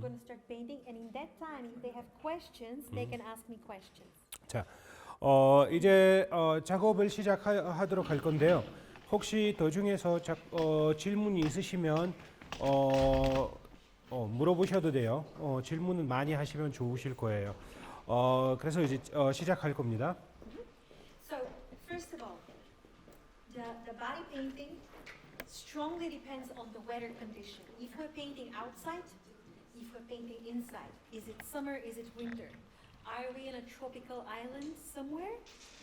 going to start painting, and in that time, if they have questions, they can ask me questions. 자, 이제 작업을 시작하도록 할 건데요. 혹시 도중에서 질문이 있으시면 물어보셔도 돼요. 질문은 많이 하시면 좋으실 거예요. 그래서 이제 시작할 겁니다. So, first of all, the body painting strongly depends on the weather condition. If we're painting outside, if we're painting inside, is it summer, is it winter? Are we in a tropical island somewhere,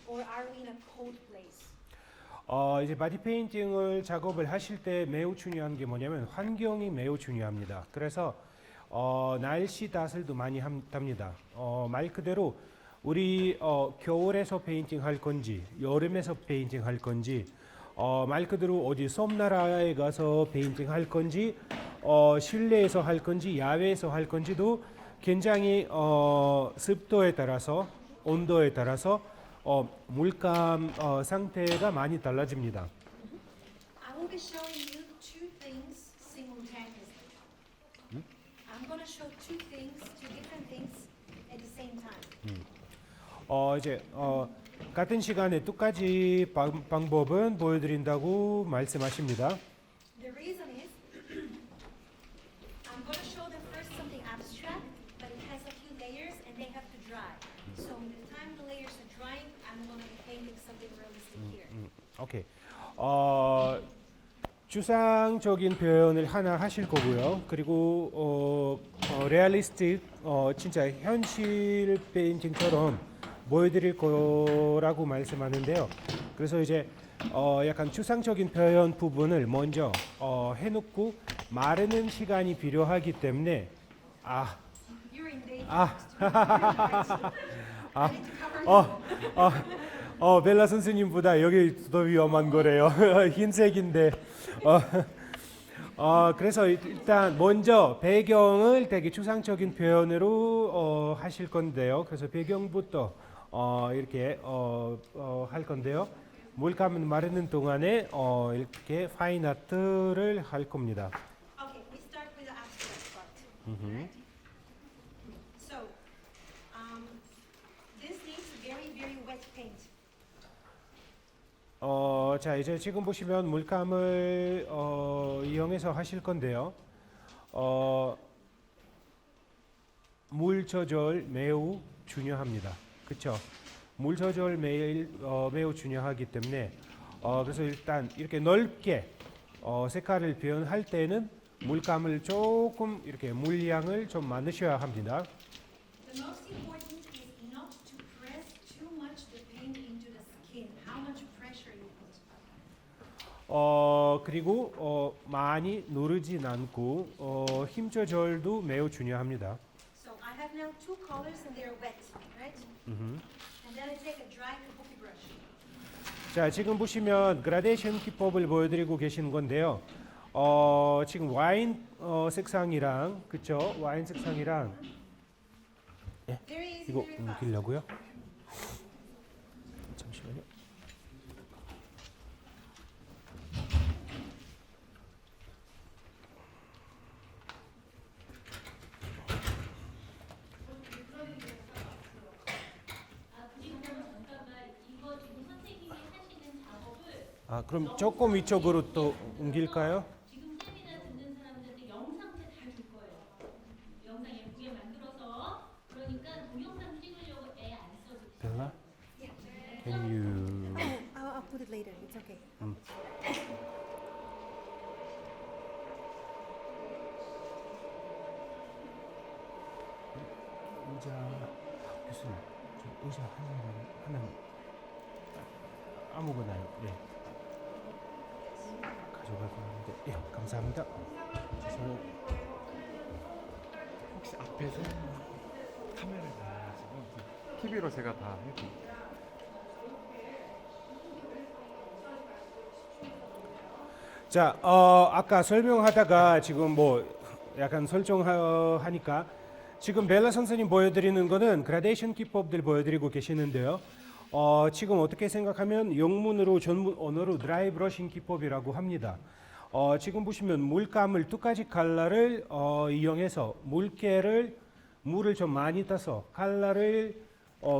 or are we in a cold place? 이제 바디 페인팅을 작업을 하실 때 매우 중요한 게 뭐냐면 환경이 매우 중요합니다. 그래서 날씨 탓을도 많이 합니다. 말 그대로 우리 겨울에서 페인팅 할 건지 여름에서 페인팅 할 건지 말 그대로 어디 섬나라에 가서 페인팅 할 건지 실내에서 할 건지 야외에서 할 건지도 굉장히 습도에 따라서 온도에 따라서 물감 상태가 많이 달라집니다. I will be showing you two things simultaneously. I'm going to show two different things at the same time. 이제 같은 시간에 두 가지 방법은 보여드린다고 말씀하십니다. The reason is I'm going to show them first something abstract, but it has a few layers and they have to dry. So in the time the layers are drying, I'm going to be painting something realistic here. 오케이. 추상적인 표현을 하나 하실 거고요. 그리고 레알리스틱 진짜 현실 페인팅처럼 보여드릴 거라고 말씀하는데요. 그래서 이제 약간 추상적인 표현 부분을 먼저 해놓고 마르는 시간이 필요하기 때문에 You're in danger. 벨라 선생님보다 여기 더 위험한 거래요. 흰색인데. 그래서 일단 먼저 배경을 되게 추상적인 표현으로 하실 건데요. 그래서 배경부터 이렇게 할 건데요. 물감은 마르는 동안에 이렇게 파인 아트를 할 겁니다. Okay, we start with the abstract part. Right? So, this needs very, very wet paint. 자 이제 지금 보시면 물감을 이용해서 하실 건데요. 물 조절 매우 중요합니다. 그렇죠? 물 조절 매우 중요하기 때문에 그래서 일단 이렇게 넓게 색깔을 표현할 때는 물감을 조금 이렇게 물량을 좀 많으셔야 합니다. The most important is not to press too much the paint into the skin. How much pressure you put. 그리고 많이 누르진 않고 힘 조절도 매우 중요합니다. So I have now two colors and they are wet, right? And then I take a dry kabuki brush. 자 지금 보시면 그라데이션 기법을 보여드리고 계시는 건데요. 지금 와인 색상이랑 그쵸? 와인 색상이랑 Very easy, 이거 very fast. 옮기려고요. 잠시만요. 그럼 조금 위쪽으로 또 옮길까요? 지금 세미나 듣는 사람들한테 영상체 다 줄 거예요. 영상 예쁘게 만들어서 그러니까 동영상 찍으려고 애 안 써도 돼요. 벨라, can you? I'll put it later. It's okay. 의자 교수님, 저 의자 하나 아무거나요. 예. 가져가고 하는데, 예, 감사합니다. 죄송해요. 혹시 앞에서 카메라를 봐가지고 TV로 제가 다 해드릴게요. 자, 아까 설명하다가 지금 뭐 약간 설정하니까 지금 벨라 선생님 보여드리는 거는 그라데이션 기법들 보여드리고 계시는데요. 지금 어떻게 생각하면 영문으로 전문 언어로 드라이 브러싱 기법이라고 합니다. 지금 보시면 물감을 두 가지 컬러를 이용해서 물을 좀 많이 떠서 컬러를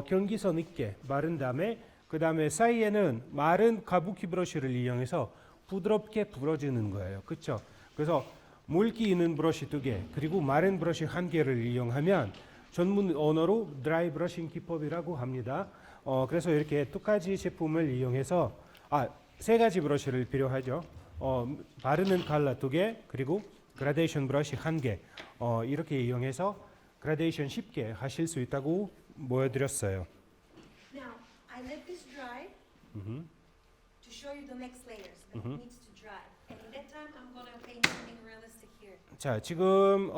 경기선 있게 바른 다음에 그 다음에 사이에는 마른 가부키 브러쉬를 이용해서 부드럽게 불어주는 거예요. 그렇죠? 그래서 물기 있는 브러쉬 2개 그리고 마른 브러쉬 1개를 이용하면 전문 언어로 드라이 브러싱 기법이라고 합니다. 그래서 이렇게 두 가지 제품을 이용해서 3가지 브러쉬를 필요하죠. 바르는 컬러 2개 그리고 그라데이션 브러쉬 1개 이렇게 이용해서 그라데이션 쉽게 하실 수 있다고 보여드렸어요. Now, I let this dry 음흠. to show you the next layers, but it needs to dry. And in that time, I'm gonna paint something realistic here. 자, 지금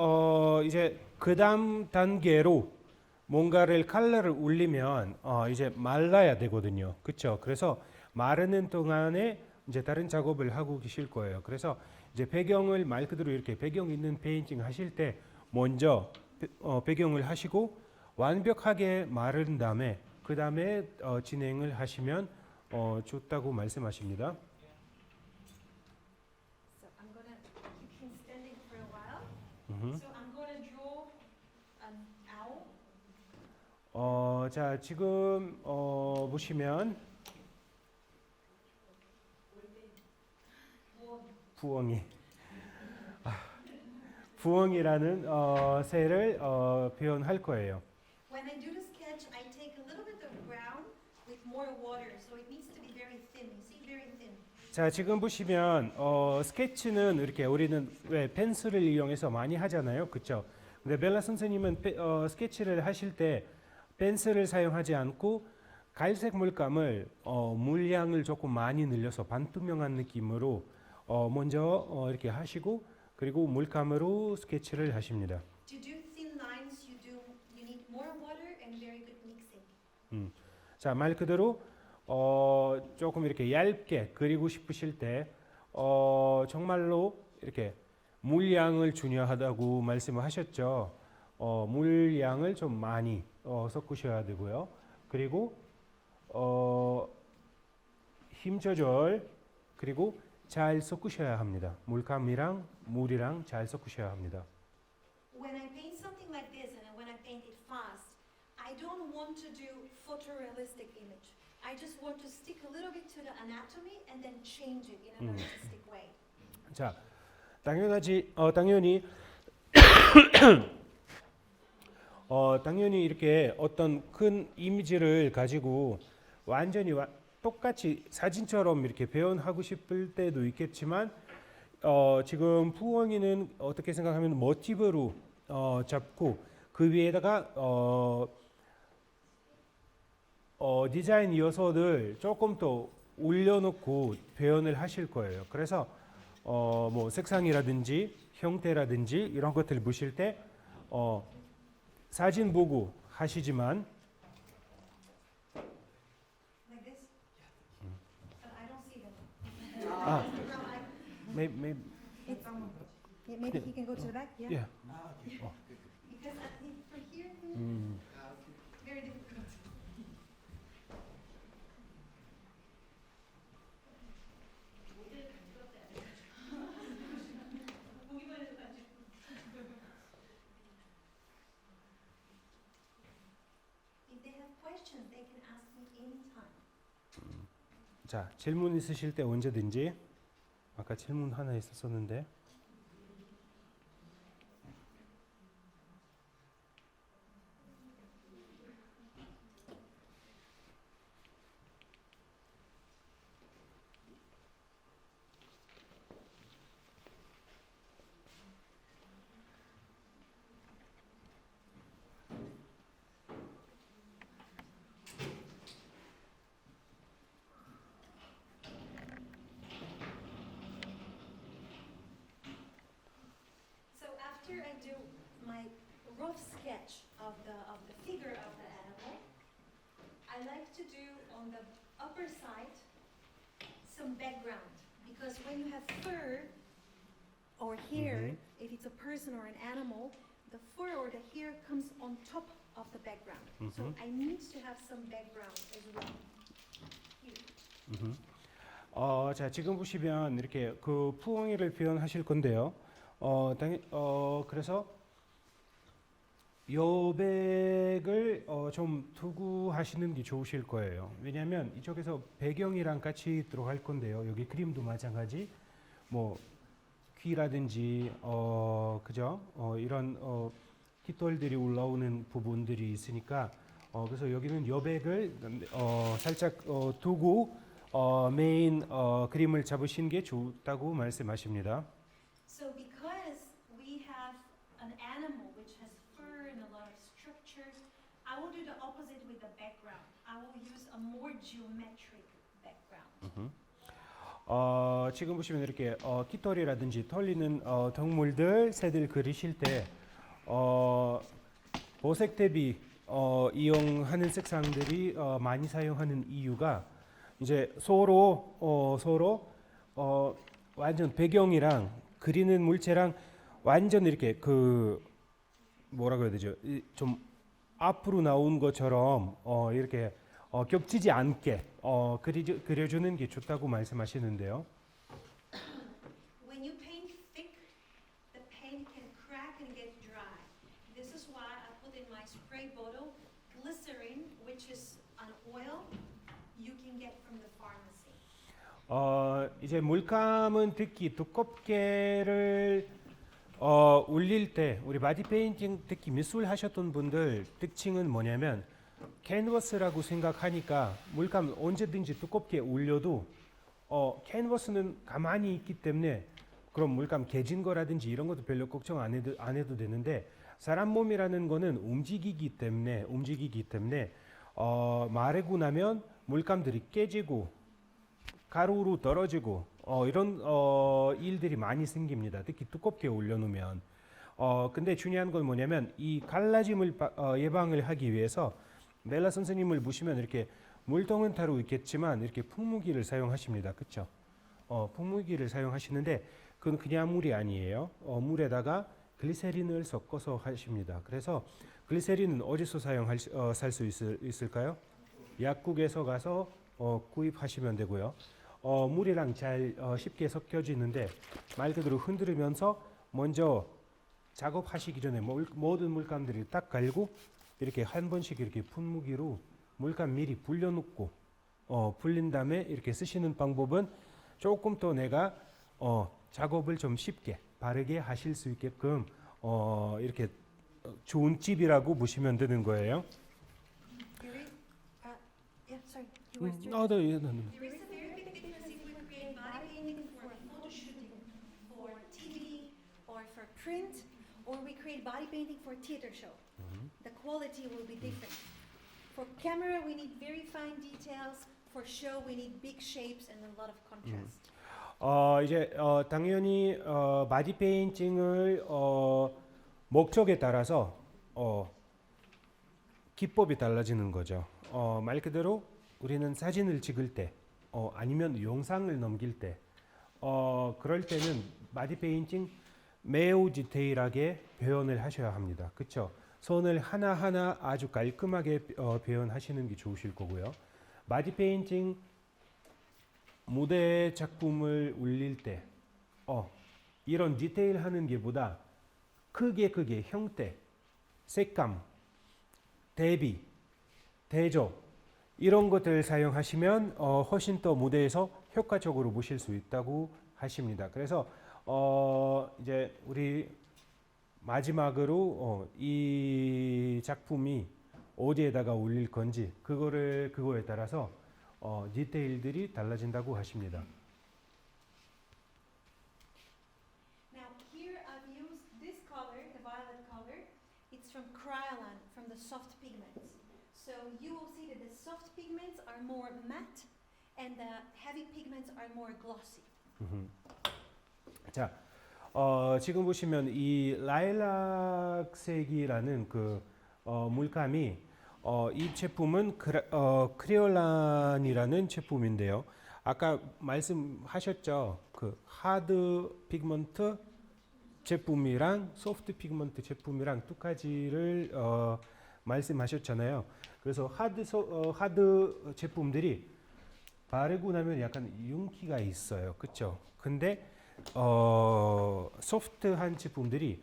이제 그 다음 단계로 뭔가를 컬러를 올리면 이제 말라야 되거든요. 그렇죠? 그래서 마르는 동안에 이제 다른 작업을 하고 계실 거예요. 그래서 이제 배경을 말 그대로 이렇게 배경 있는 페인팅 하실 때 먼저 배경을 하시고 완벽하게 마른 다음에 그 다음에 진행을 하시면 좋다고 말씀하십니다. So I'm gonna keep him standing for a while. 음흠. So I'm gonna draw an owl. 자, 지금 보시면 부엉이 부엉이라는 새를 표현할 거예요. When I do the sketch, I take a little bit of brown with more water, so it needs to be very thin. You see, very thin. 자, 지금 보시면 스케치는 이렇게 우리는 왜 펜슬을 이용해서 많이 하잖아요. 그렇죠? 근데 벨라 선생님은 스케치를 하실 때 펜슬을 사용하지 않고 갈색 물감을 물량을 조금 많이 늘려서 반투명한 느낌으로 먼저 이렇게 하시고 그리고 물감으로 스케치를 하십니다. To do thin lines, you need more water and very good mixing. 자, 말 그대로 조금 이렇게 얇게 그리고 싶으실 때 정말로 이렇게 물량을 중요하다고 말씀을 하셨죠. 물량을 좀 많이 섞으셔야 되고요. 그리고 힘 조절 그리고 잘 섞으셔야 합니다. 물감이랑 물이랑 잘 섞으셔야 합니다. When I paint something like this and when I paint it fast, I don't want to do photorealistic image. I just want to stick a little bit to the anatomy and then change it in an artistic way. 자, 당연히 당연히 이렇게 어떤 큰 이미지를 가지고 완전히 똑같이 사진처럼 이렇게 표현하고 싶을 때도 있겠지만 지금 부엉이는 어떻게 생각하면 모티브로 잡고 그 위에다가 디자인 요소들 조금 더 올려놓고 표현을 하실 거예요. 그래서 뭐 색상이라든지 형태라든지 이런 것들을 보실 때 사진 보고 하시지만 Like this? But I don't see them. maybe Maybe he can go to the back, yeah? yeah. Because I think for here, very difficult. If they have questions, they can ask me anytime. 자, 질문 있으실 때 언제든지 아까 질문 하나 있었었는데 So after I do my rough sketch of the figure of the animal, I like to do on the upper side some background, because when you have fur or hair, if it's a person or an animal, the fur or the hair comes on top of the background. So I need to have some background as well. Here. 자, 지금 보시면 이렇게 그 푸엉이를 표현하실 건데요. 그래서 여백을 좀 두고 하시는 게 좋으실 거예요. 왜냐하면 이쪽에서 배경이랑 같이 들어갈 건데요. 여기 그림도 마찬가지. 뭐 귀라든지 그죠? 이런 깃털들이 올라오는 부분들이 있으니까 그래서 여기는 여백을 살짝 두고 메인 그림을 잡으신 게 좋다고 말씀하십니다. So because we have an animal which has fur and a lot of structure, I will do the opposite with the background. I will use a more geometric background. 지금 보시면 이렇게 깃털이라든지 털리는 동물들, 새들 그리실 때 보색 대비 이용하는 색상들이 많이 사용하는 이유가 이제 서로 완전 배경이랑 그리는 물체랑 완전 이렇게 그 뭐라고 해야 되죠? 좀 앞으로 나온 것처럼 이렇게 겹치지 않게 그려주는 게 좋다고 말씀하시는데요. When you paint thick, the paint can crack and get dry. This is why I put in my spray bottle glycerin, which is an oil you can get from the pharmacy. 이제 물감은 특히 두껍게를 올릴 때 우리 바디 페인팅 특히 미술 하셨던 분들 특징은 뭐냐면 캔버스라고 생각하니까 물감 언제든지 두껍게 올려도 캔버스는 가만히 있기 때문에 그럼 물감 개진 거라든지 이런 것도 별로 걱정 안 해도 되는데 사람 몸이라는 거는 움직이기 때문에 마르고 나면 물감들이 깨지고 가루로 떨어지고 이런 일들이 많이 생깁니다. 특히 두껍게 올려놓으면. 근데 중요한 건 뭐냐면 이 갈라짐을 예방을 하기 위해서 멜라 선생님을 보시면 이렇게 물통은 따로 있겠지만 이렇게 풍무기를 사용하십니다. 그렇죠? 풍무기를 사용하시는데 그건 그냥 물이 아니에요. 물에다가 글리세린을 섞어서 하십니다. 그래서 글리세린은 어디서 살 수 있을까요? 약국에서 가서 구입하시면 되고요. 물이랑 잘 쉽게 섞여지는데 말 그대로 흔들면서 먼저 작업하시기 전에 모든 물감들이 딱 갈고 이렇게 한 번씩 이렇게 분무기로 물감 미리 불려놓고 불린 다음에 이렇게 쓰시는 방법은 조금 더 내가 작업을 좀 쉽게 바르게 하실 수 있게끔 이렇게 좋은 팁이라고 보시면 되는 거예요. Yeah, sorry. You were 네. There is a very big difference if we create body painting for photo shooting, for TV, or for print, or we create body painting for theater show. The quality will be different. For camera, we need very fine details. For show, we need big shapes and a lot of contrast. 이제 당연히 바디 페인팅을 목적에 따라서 기법이 달라지는 거죠. 말 그대로 우리는 사진을 찍을 때 아니면 영상을 넘길 때 그럴 때는 바디 페인팅 매우 디테일하게 표현을 하셔야 합니다. 그렇죠? 선을 하나하나 아주 깔끔하게 표현하시는 게 좋으실 거고요. 바디 페인팅 무대 작품을 올릴 때 이런 디테일하는 게보다 크게 형태, 색감, 대비, 대조 이런 것들 사용하시면 훨씬 더 무대에서 효과적으로 보실 수 있다고 하십니다. 그래서 이제 우리 마지막으로 이 작품이 어디에다가 올릴 건지 그거에 따라서 디테일들이 달라진다고 하십니다. Now here I've used this color, the violet color. It's from Kryolan, from the soft pigments. So you will see that the soft pigments are more matte and the heavy pigments are more glossy. 자, 지금 보시면 이 라일락색이라는 그 물감이 이 제품은 크레올란이라는 제품인데요. 아까 말씀하셨죠. 그 하드 피그먼트 제품이랑 소프트 피그먼트 제품이랑 두 가지를 말씀하셨잖아요. 그래서 하드 제품들이 바르고 나면 약간 윤기가 있어요. 그렇죠? 근데 소프트한 제품들이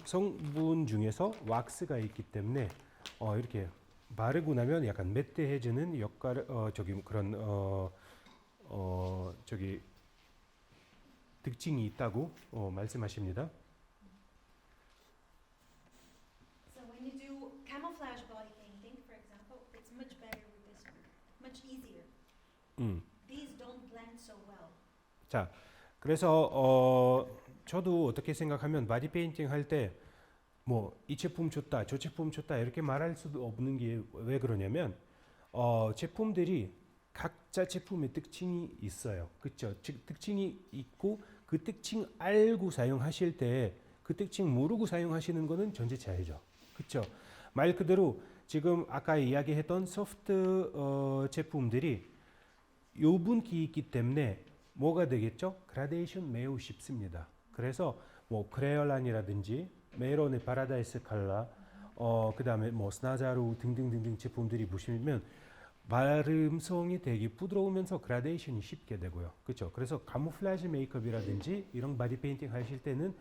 성분 중에서 왁스가 있기 때문에 이렇게 바르고 나면 약간 매트해지는 역할 저기 그런 저기 특징이 있다고 말씀하십니다. So when you do camouflage body painting, for example, it's much better with this one, much easier. These don't blend so well. 자, 그래서 저도 어떻게 생각하면 바디 페인팅 할 때 뭐 이 제품 좋다, 저 제품 좋다 이렇게 말할 수도 없는 게 왜 그러냐면 제품들이 각자 제품의 특징이 있어요. 그렇죠? 즉 특징이 있고 그 특징 알고 사용하실 때 그 특징 모르고 사용하시는 거는 전제 차이죠. 그렇죠? 말 그대로 지금 아까 이야기했던 소프트 제품들이 요분기 있기 때문에 뭐가 되겠죠? 그라데이션 매우 쉽습니다. 그래서 뭐 크레올란이라든지 메론의 파라다이스 칼라, 그다음에 뭐 스나자루 등등등등 제품들이 보시면 발음성이 되게 부드러우면서 그라데이션이 쉽게 되고요. 그렇죠? 그래서 카모플라지 메이크업이라든지 이런 바디 페인팅 하실 때는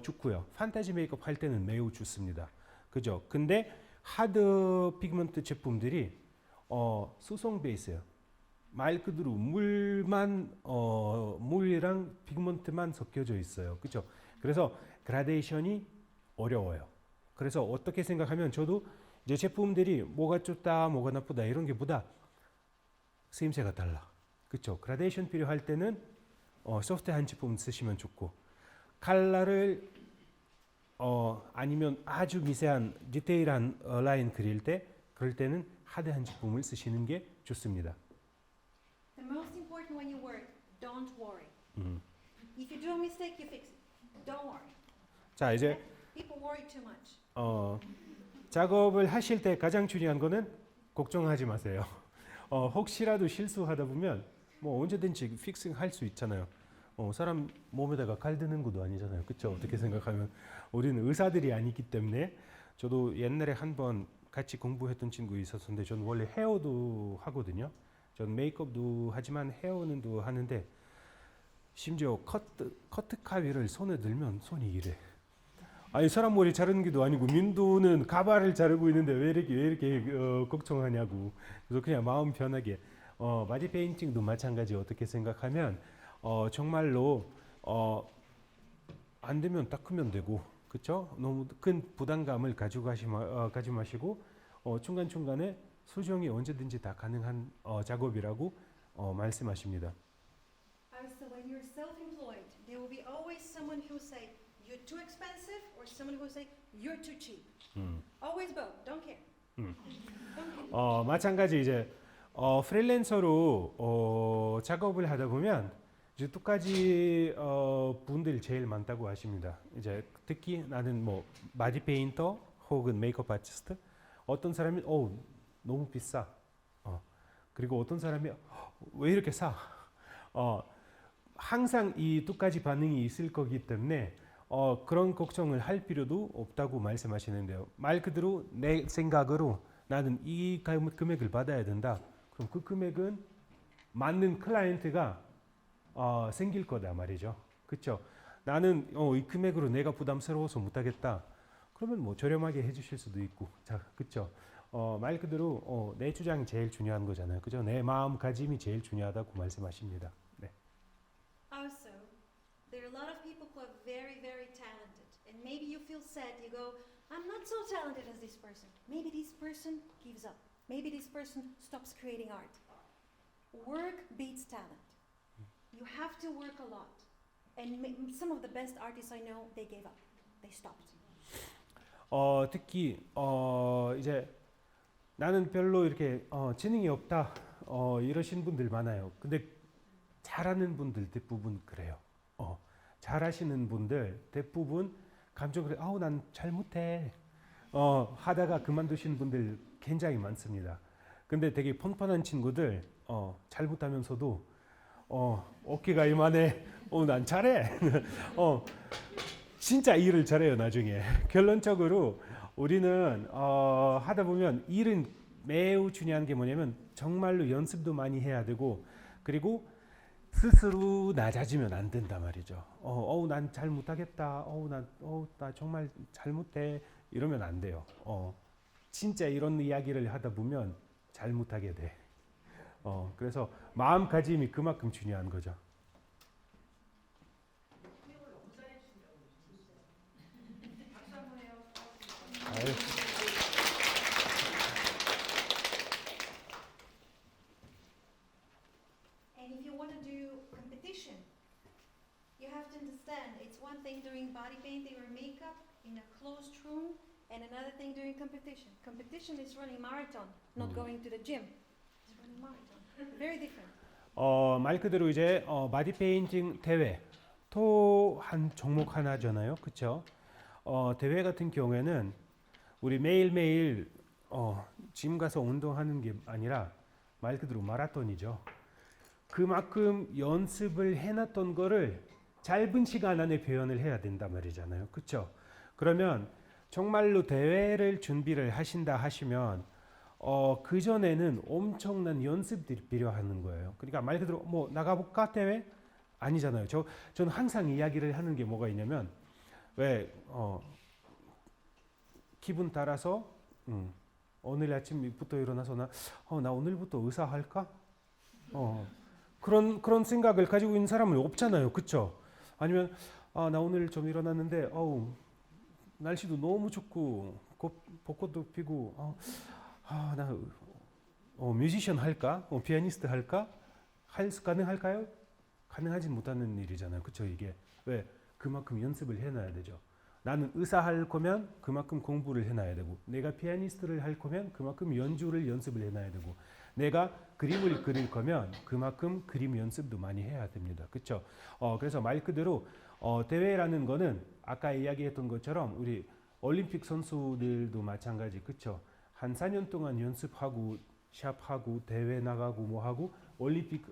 좋고요. 판타지 메이크업 할 때는 매우 좋습니다. 그죠? 근데 하드 피그먼트 제품들이 수성 베이스예요. 말 그대로 물이랑 피그먼트만 섞여져 있어요. 그렇죠? 그래서 그라데이션이 어려워요. 그래서 어떻게 생각하면 저도 이제 제품들이 뭐가 좋다, 뭐가 나쁘다 이런 게 보다 쓰임새가 달라. 그렇죠? 그라데이션 필요할 때는 소프트한 제품 쓰시면 좋고 컬러를 아니면 아주 미세한 디테일한 라인 그릴 때 그럴 때는 하드한 제품을 쓰시는 게 좋습니다. The most important when you work, don't worry. If you do a mistake, you fix it. Don't worry. 자 이제 People worry too much. 작업을 하실 때 가장 중요한 거는 걱정하지 마세요. 혹시라도 실수하다 보면 뭐 언제든지 픽싱 할 수 있잖아요. 사람 몸에다가 칼 드는 것도 아니잖아요. 그렇죠? 어떻게 생각하면 우리는 의사들이 아니기 때문에 저도 옛날에 한번 같이 공부했던 친구 있었는데 저는 원래 헤어도 하거든요. 전 메이크업도 하지만 헤어는도 하는데 심지어 커트 가위를 손에 들면 손이 이래. 아니 사람 머리 자르는 게도 아니고 민도는 가발을 자르고 있는데 왜 이렇게 걱정하냐고. 그래서 그냥 마음 편하게 바디 페인팅도 마찬가지. 어떻게 생각하면 정말로 안 되면 닦으면 되고 그렇죠? 너무 큰 부담감을 가지 마시고 중간 중간에 수정이 언제든지 다 가능한 작업이라고 말씀하십니다. So when you're self-employed, there will be always someone who say you're too expensive, or someone who say you're too cheap. Always both. Don't care. Don't care. 마찬가지 이제 프리랜서로 작업을 하다 보면 이제 두 가지 분들이 제일 많다고 하십니다. 이제 특히 나는 뭐 바디 페인터 혹은 메이크업 아티스트. 어떤 사람이 너무 비싸. 그리고 어떤 사람이 왜 이렇게 싸? 항상 이 두 가지 반응이 있을 거기 때문에 그런 걱정을 할 필요도 없다고 말씀하시는데요. 말 그대로 내 생각으로 나는 이 금액을 받아야 된다. 그럼 그 금액은 맞는 클라이언트가 생길 거다 말이죠. 그렇죠? 나는 이 금액으로 내가 부담스러워서 못하겠다. 그러면 뭐 저렴하게 해주실 수도 있고, 자, 그렇죠? 말 그대로 내 주장이 제일 중요한 거잖아요. 그죠? 내 마음가짐이 제일 중요하다고 말씀하십니다. 네. Also, there are a lot of people who are very, very talented, and maybe you feel sad. You go, I'm not so talented as this person. Maybe this person gives up. Maybe this person stops creating art. Work beats talent. You have to work a lot. And some of the best artists I know, they gave up. They stopped. 특히 이제 나는 별로 이렇게 재능이 없다 이러신 분들 많아요. 근데 잘하는 분들 대부분 그래요. 잘하시는 분들 대부분 감정을 난 잘 못해 하다가 그만두시는 분들 굉장히 많습니다. 근데 되게 펀펀한 친구들 잘 못하면서도 어깨가 이만해. 난 잘해. 진짜 일을 잘해요. 나중에 결론적으로 우리는 하다 보면 일은 매우 중요한 게 뭐냐면 정말로 연습도 많이 해야 되고 그리고 스스로 낮아지면 안 된단 말이죠. 난 잘 못하겠다. 나 정말 잘 못해. 이러면 안 돼요. 진짜 이런 이야기를 하다 보면 잘 못하게 돼. 그래서 마음가짐이 그만큼 중요한 거죠. 아유. And if you want to do competition, you have to understand it's one thing doing body painting or makeup in a closed room, and another thing doing competition. Competition is running marathon, not going to the gym. It's running marathon. Very different. 말 그대로 이제 바디 페인팅 대회 또 한 종목 하나잖아요, 그렇죠? 대회 같은 경우에는 우리 매일매일 짐 가서 운동하는 게 아니라 말 그대로 마라톤이죠. 그만큼 연습을 해놨던 거를 짧은 시간 안에 표현을 해야 된단 말이잖아요, 그렇죠? 그러면 정말로 대회를 준비를 하신다 하시면 그 전에는 엄청난 연습들이 필요한 거예요. 그러니까 말 그대로 뭐 나가볼까 대회 아니잖아요. 저는 항상 이야기를 하는 게 뭐가 있냐면 왜 기분 따라서 오늘 아침부터 일어나서 나 오늘부터 의사 할까? 그런 생각을 가지고 있는 사람은 없잖아요, 그렇죠? 아니면 나 오늘 좀 일어났는데 날씨도 너무 춥고 벚꽃도 피고 나 뮤지션 할까? 피아니스트 할까? 가능할까요? 가능하진 못하는 일이잖아요. 그렇죠? 이게 왜 그만큼 연습을 해놔야 되죠. 나는 의사 할 거면 그만큼 공부를 해놔야 되고 내가 피아니스트를 할 거면 그만큼 연주를 연습을 해놔야 되고 내가 그림을 그릴 거면 그만큼 그림 연습도 많이 해야 됩니다. 그렇죠? 그래서 말 그대로 대회라는 거는 아까 이야기했던 것처럼 우리 올림픽 선수들도 마찬가지, 그렇죠? 한 4년 동안 연습하고 샵하고 대회 나가고 뭐 하고 올림픽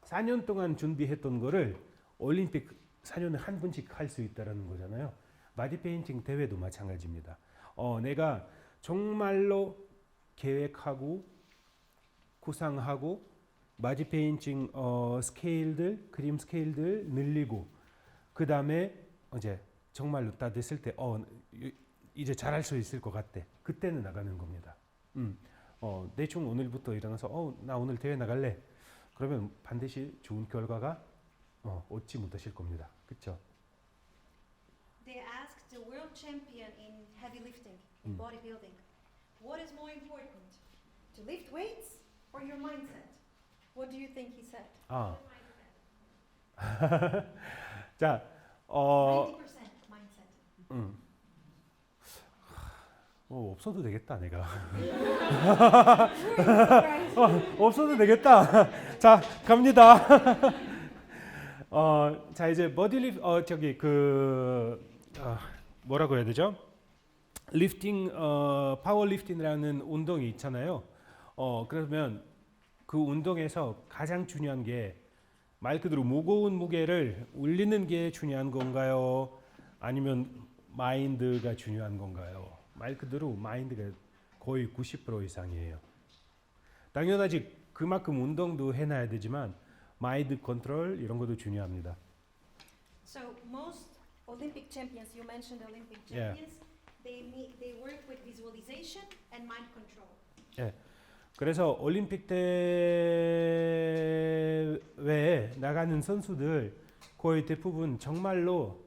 4년 동안 준비했던 거를 올림픽 4년에 한 번씩 할 수 있다라는 거잖아요. 바디 페인팅 대회도 마찬가지입니다. 내가 정말로 계획하고 구상하고 바디 페인팅 스케일들, 그림 스케일들 늘리고 그 다음에 이제 정말로 다 됐을 때 이제 잘할 수 있을 것 같대. 그때는 나가는 겁니다. 대충 오늘부터 일어나서 나 오늘 대회 나갈래. 그러면 반드시 좋은 결과가 얻지 못하실 겁니다. 그렇죠? They asked the world champion in heavy lifting, in bodybuilding, what is more important, to lift weights or your mindset? What do you think he said? 자, 90% mindset. 없어도 되겠다 내가. Surprise. 없어도 되겠다. 자, 갑니다. 자 이제 버디리프 뭐라고 해야 되죠? 리프팅 파워리프팅이라는 운동이 있잖아요. 그러면 그 운동에서 가장 중요한 게 말 그대로 무거운 무게를 올리는 게 중요한 건가요? 아니면 마인드가 중요한 건가요? 말 그대로 마인드가 거의 90% 이상이에요. 당연하지 그만큼 운동도 해놔야 되지만 마인드 컨트롤 이런 것도 중요합니다. So most Olympic champions, you mentioned Olympic Yeah. champions, they work with visualization and mind control. 예. 그래서 올림픽 대회에 나가는 선수들 거의 대부분 정말로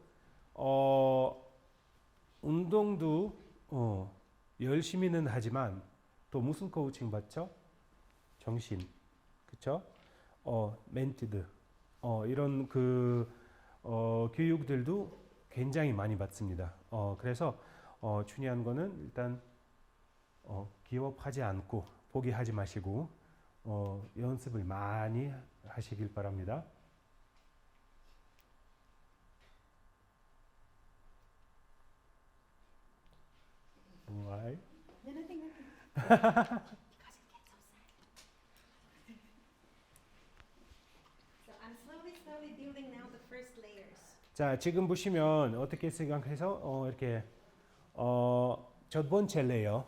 운동도 열심히는 하지만 또 무슨 코칭 받죠? 정신, 그렇죠? 멘티드, 이런 교육들도 굉장히 많이 받습니다. 그래서 중요한 거는 일단 기업하지 않고 포기하지 마시고 연습을 많이 하시길 바랍니다. Why? Nothing. So I'm slowly building now the first layers. 자, 지금 보시면 어떻게 생각해서 이렇게 첫 번째 레이어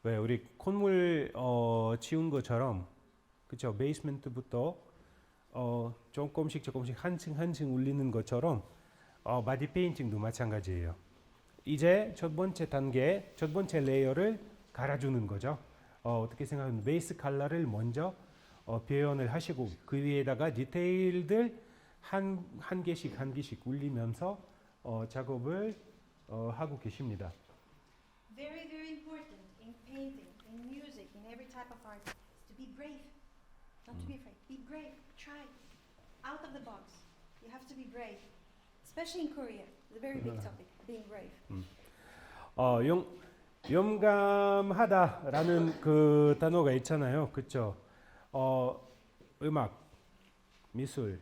왜 우리 콧물 치운 것처럼 그쵸? 베이스멘트부터 조금씩 한 층 한 층 올리는 것처럼 바디 페인팅도 마찬가지예요. 이제 첫 번째 단계, 첫 번째 레이어를 갈아주는 거죠. 어떻게 생각하면 베이스 컬러를 먼저 표현을 하시고 그 위에다가 디테일들 한 개씩 올리면서 작업을 하고 계십니다. Very, very important in painting, in music, in every type of art, is to be brave. Not to be afraid. Be brave. Try. Out of the box. You have to be brave. Especially in Korea. It's a very big topic, being brave. 용감하다라는 그 단어가 있잖아요. 그렇죠? 음악, 미술,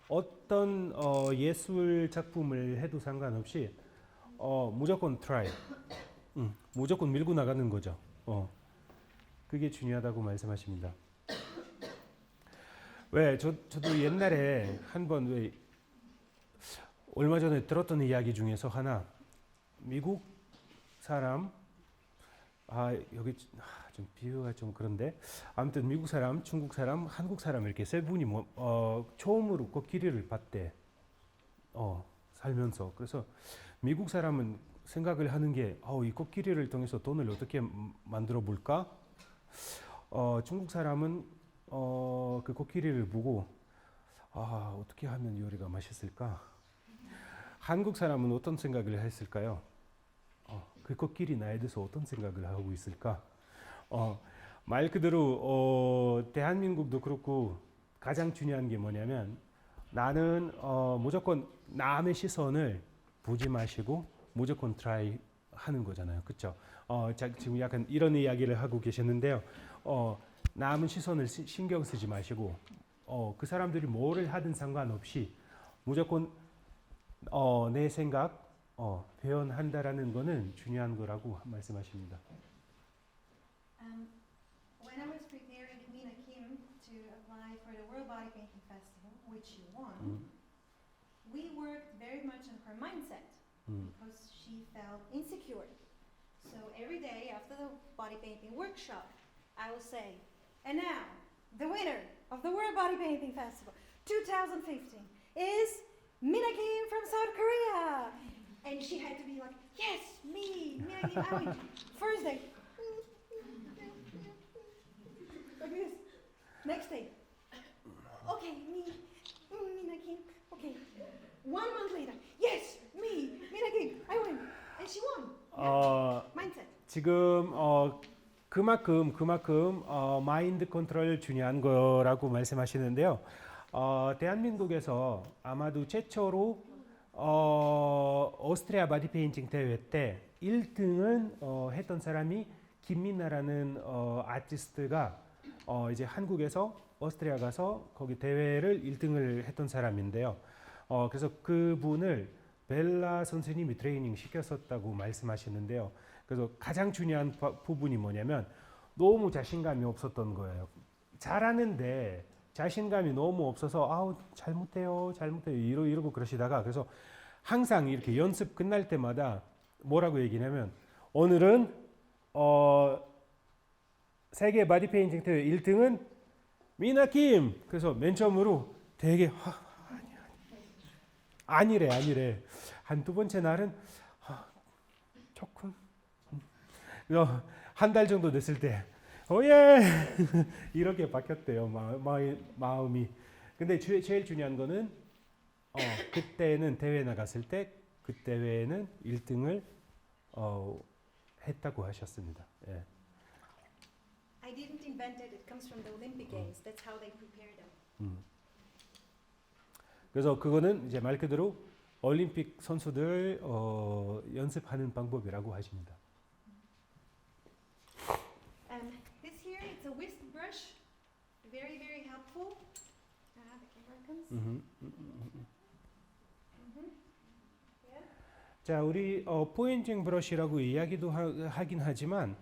어떤 예술 작품을 해도 상관없이 무조건 try, 무조건 밀고 나가는 거죠. 그게 중요하다고 말씀하십니다. 왜 저도 옛날에 한번 왜 얼마 전에 들었던 이야기 중에서 하나 미국 사람 여기 좀 비유가 좀 그런데 아무튼 미국 사람, 중국 사람, 한국 사람 이렇게 세 분이 처음으로 코끼리를 봤대. 살면서. 그래서 미국 사람은 생각을 하는 게 이 코끼리를 통해서 돈을 어떻게 만들어 볼까? 중국 사람은 그 코끼리를 보고 어떻게 하면 요리가 맛있을까? 한국 사람은 어떤 생각을 했을까요? 그 코끼리 나에 대해서 어떤 생각을 하고 있을까? 말 그대로 대한민국도 그렇고 가장 중요한 게 뭐냐면 나는 무조건 남의 시선을 보지 마시고 무조건 트라이 하는 거잖아요. 그렇죠? 지금 약간 이런 이야기를 하고 계셨는데요. 남의 시선을 신경 쓰지 마시고 그 사람들이 뭐를 하든 상관없이 무조건 내 생각 표현한다라는 거는 중요한 거라고 말씀하십니다. When I was preparing Mina Kim to apply for the World Body Painting Festival, which she won, we worked very much on her mindset because she felt insecure. So every day after the body painting workshop, I will say, and now the winner of the World Body Painting Festival 2015 is Mina Kim from South Korea. And she had to be like, yes, me, Mina Kim. I win. First day, like this. Next day, okay, me, Mina Kim. Okay. 1 month later, yes, me, Mina Kim. I win. And she won. Mindset. 지금 그만큼 마인드 컨트롤 중요한 거라고 말씀하시는데요. 대한민국에서 아마도 최초로 오스트리아 바디 페인팅 대회 때 1등은 했던 사람이 김민아라는 아티스트가 이제 한국에서 오스트리아 가서 거기 대회를 1등을 했던 사람인데요. 그래서 그분을 벨라 선생님이 트레이닝 시켰었다고 말씀하시는데요. 그래서 가장 중요한 부분이 뭐냐면 너무 자신감이 없었던 거예요. 잘하는데 자신감이 너무 없어서 잘못해요 이러고 그러시다가 그래서 항상 이렇게 연습 끝날 때마다 뭐라고 얘기냐면 오늘은 세계 바디 페인팅 대회 1등은 미나 김. 그래서 맨 처음으로 되게 아니래. 한두 번째 날은 조금 한 달 정도 됐을 때 오예 이렇게 바뀌었대요. 마음이. 근데 제일 중요한 거는 그때는 대회 나갔을 때 그 대회에는 1등을 했다고 하셨습니다. 예. I didn't invent it. It comes from the Olympic Games. That's how they prepare them. 그래서 그거는 이제 말 그대로 올림픽 선수들 연습하는 방법이라고 하십니다. This here, it's a whisk brush. Very, very helpful. The camera comes. Yeah. 자, 우리 포인팅 브러쉬라고 이야기도 하긴 하지만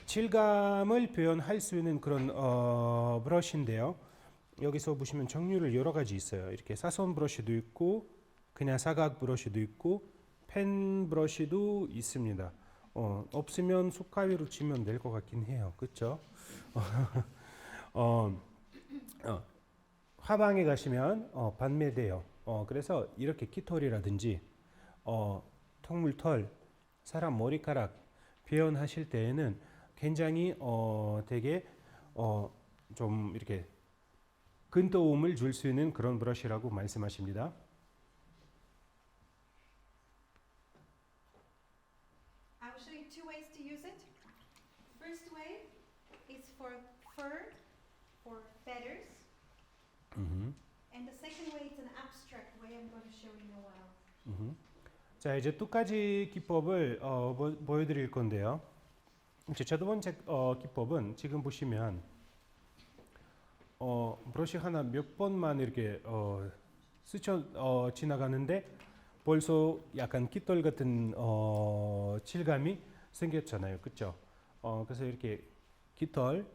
질감을 표현할 수 있는 그런 브러쉬인데요. 여기서 보시면 종류를 여러 가지 있어요. 이렇게 사선 브러쉬도 있고 그냥 사각 브러쉬도 있고 펜 브러쉬도 있습니다. 없으면 숫가위로 치면 될 것 같긴 해요. 그렇죠? 어, 화방에 가시면 판매돼요. 그래서 이렇게 깃털이라든지 턱물털, 사람 머리카락 표현하실 때에는 굉장히 되게 좀 이렇게 근도움을 줄 수 있는 그런 브러쉬라고 말씀하십니다. I'll show you two ways to use it. First way is for fur, for feathers. And the second way is an abstract way I'm going to show you in a while. 자, 이제 두 가지 기법을 보여드릴 건데요. 이제 첫 번째 기법은 지금 보시면 브러쉬 하나 몇 번만 이렇게 스쳐 지나가는데 벌써 약간 깃털 같은 질감이 생겼잖아요, 그렇죠? 그래서 이렇게 깃털,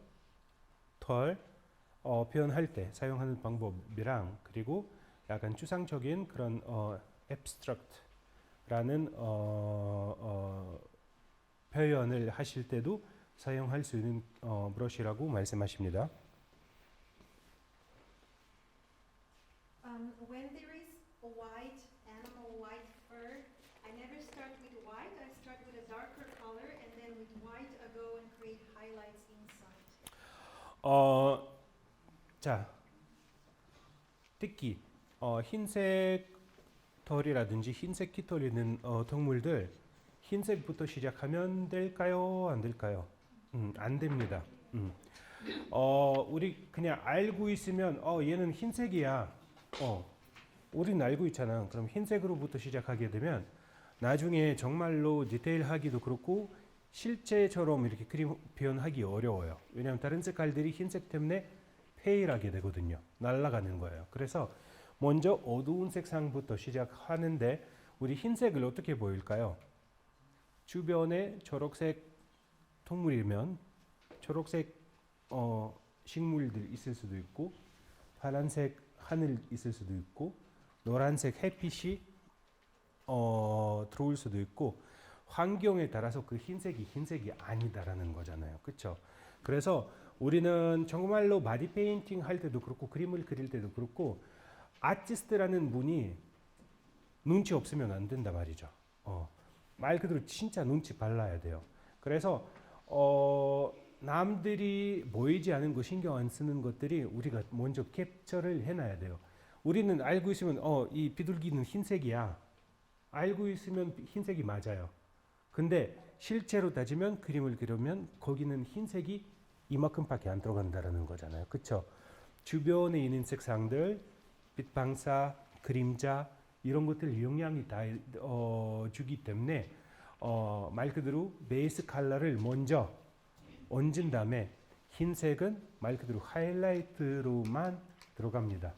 털 표현할 때 사용하는 방법이랑 그리고 약간 추상적인 그런 abstract라는 표현을 하실 때도 사용할 수 있는 브러쉬라고 말씀하십니다. When there is a white animal, white fur, I never start with white. I start with a darker color, and then with white, I go and create highlights inside. 자, 특히 흰색 털이라든지 흰색 깃털 있는 동물들 흰색부터 시작하면 될까요? 안 될까요? 안 됩니다. 우리 그냥 알고 있으면 얘는 흰색이야. 우리는 알고 있잖아. 그럼 흰색으로부터 시작하게 되면 나중에 정말로 디테일하기도 그렇고 실제처럼 이렇게 그림 표현하기 어려워요. 왜냐하면 다른 색깔들이 흰색 때문에 페일하게 되거든요. 날아가는 거예요. 그래서 먼저 어두운 색상부터 시작하는데 우리 흰색을 어떻게 보일까요? 주변에 초록색 동물이면 초록색 식물들 있을 수도 있고 파란색 하늘 있을 수도 있고 노란색 햇빛이 들어올 수도 있고 환경에 따라서 그 흰색이 아니다라는 거잖아요. 그렇죠? 그래서 우리는 정말로 바디 페인팅 할 때도 그렇고 그림을 그릴 때도 그렇고 아티스트라는 분이 눈치 없으면 안 된다 말이죠. 말 그대로 진짜 눈치 발라야 돼요. 그래서 남들이 보이지 않은 거 신경 안 쓰는 것들이 우리가 먼저 캡처를 해놔야 돼요. 우리는 알고 있으면 이 비둘기는 흰색이야. 알고 있으면 흰색이 맞아요. 근데 실제로 따지면 그림을 그리면 거기는 흰색이 이만큼밖에 안 들어간다라는 거잖아요. 그렇죠? 주변에 있는 색상들, 빛 방사, 그림자 이런 것들 영향이 다 주기 때문에 말 그대로 베이스 컬러를 먼저 얹은 다음에 흰색은 말 그대로 하이라이트로만 들어갑니다.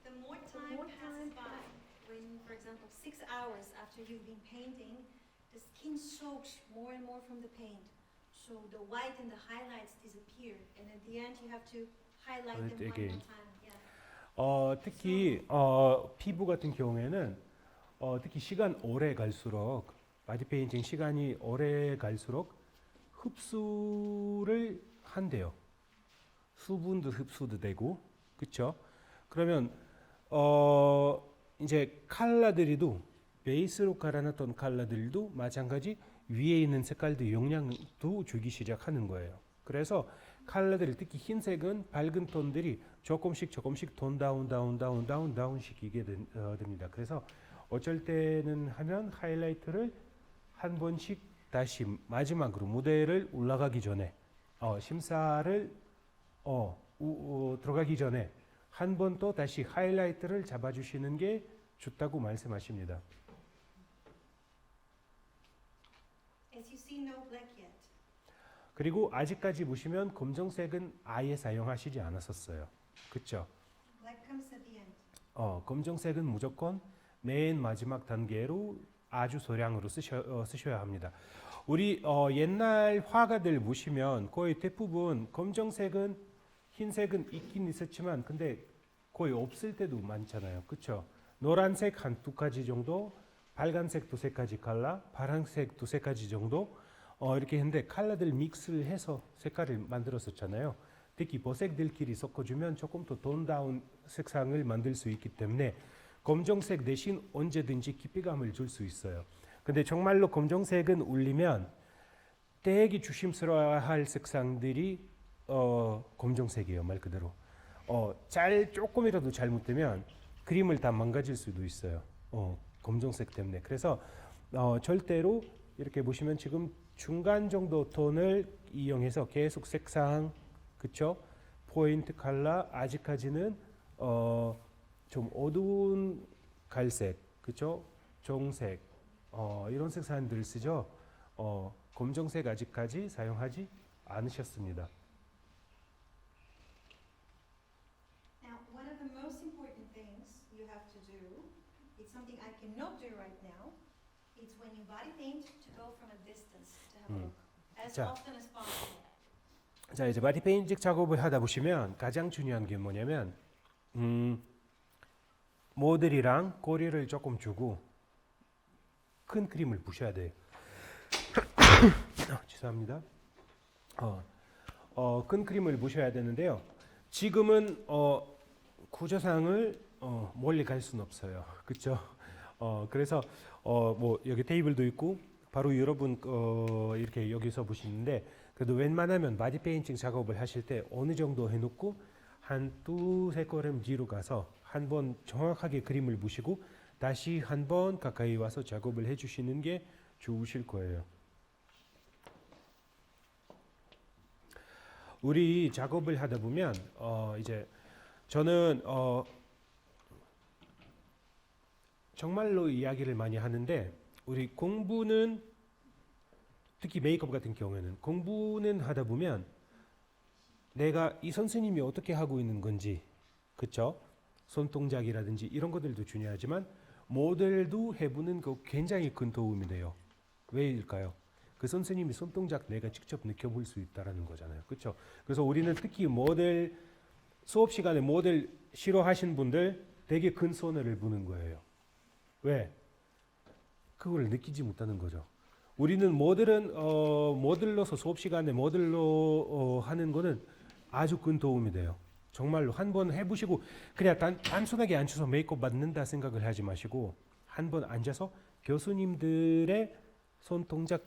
The more time passes by, when, for example, 6 hours after you've been painting, the skin soaks more and more from the paint. So the white and the highlights disappear, and at the end you have to highlight them one again. more time. Yeah. 특히 피부 같은 경우에는 특히 시간 오래 갈수록 바디 페인팅 시간이 오래 갈수록 흡수를 한대요. 수분도 흡수도 되고, 그렇죠? 그러면 이제 컬러들도 베이스로 갈아놨던 컬러들도 마찬가지 위에 있는 색깔도 영향도 주기 시작하는 거예요. 그래서 컬러들 특히 흰색은 밝은 톤들이 조금씩 톤 다운 시키게 됩니다. 그래서 어쩔 때는 하면 하이라이트를 한 번씩 다시 마지막으로 무대를 올라가기 전에 심사를 들어가기 전에 한 번 또 다시 하이라이트를 잡아주시는 게 좋다고 말씀하십니다. As you see, no black yet. 그리고 아직까지 보시면 검정색은 아예 사용하시지 않았었어요. 그렇죠? Black comes at the end. 검정색은 무조건 맨 마지막 단계로 아주 소량으로 쓰셔야 합니다. 우리 옛날 화가들 보시면 거의 대부분 검정색은 흰색은 있긴 있었지만 근데 거의 없을 때도 많잖아요. 그렇죠? 노란색 한 두 가지 정도, 빨간색 두세 가지 컬러, 파란색 두세 가지 정도 이렇게 했는데 컬러들 믹스를 해서 색깔을 만들었었잖아요. 특히 보색들끼리 섞어주면 조금 더 톤다운 색상을 만들 수 있기 때문에 검정색 대신 언제든지 깊이감을 줄 수 있어요. 근데 정말로 검정색은 울리면 되게 조심스러워할 색상들이 검정색이에요. 말 그대로. 조금이라도 잘못되면 그림을 다 망가질 수도 있어요. 검정색 때문에. 그래서 절대로 이렇게 보시면 지금 중간 정도 톤을 이용해서 계속 색상, 그쵸? 포인트 컬러 아직까지는 좀 어두운 갈색, 그쵸? 정색, 이런 색상들을 쓰죠. 검정색 아직까지 사용하지 않으셨습니다. Now, one of the most important things you have to do, it's something I cannot do right now, it's when you body paint to go from a distance to have a look, as 자. often as possible. 자, 이제 바디 페인팅 작업을 하다 보시면 가장 중요한 게 뭐냐면 모델이랑 거리를 조금 주고 큰 그림을 부셔야 돼요. 죄송합니다. 큰 그림을 보셔야 되는데요. 지금은 구조상을 멀리 갈 수는 없어요. 그렇죠? 그래서 뭐 여기 테이블도 있고 바로 여러분 이렇게 여기서 보시는데 그래도 웬만하면 바디 페인팅 작업을 하실 때 어느 정도 해놓고 한 두세 걸음 뒤로 가서 한번 정확하게 그림을 보시고 다시 한번 가까이 와서 작업을 해주시는 게 좋으실 거예요. 우리 작업을 하다 보면 이제 저는 정말로 이야기를 많이 하는데 우리 공부는 특히 메이크업 같은 경우에는 공부는 하다 보면 내가 이 선생님이 어떻게 하고 있는 건지 그쵸? 손동작이라든지 이런 것들도 중요하지만 모델도 해보는 거 굉장히 큰 도움이 돼요. 왜일까요? 그 선생님이 손동작 내가 직접 느껴볼 수 있다라는 거잖아요. 그렇죠? 그래서 우리는 특히 모델 수업 시간에 모델 싫어하시는 분들 되게 큰 손해를 보는 거예요. 왜? 그걸 느끼지 못하는 거죠. 우리는 모델은 모델로서 수업 시간에 모델로 하는 거는 아주 큰 도움이 돼요. 정말로 한번 해보시고 그냥 단순하게 앉아서 메이크업 받는다 생각을 하지 마시고 한번 앉아서 교수님들의 손 동작,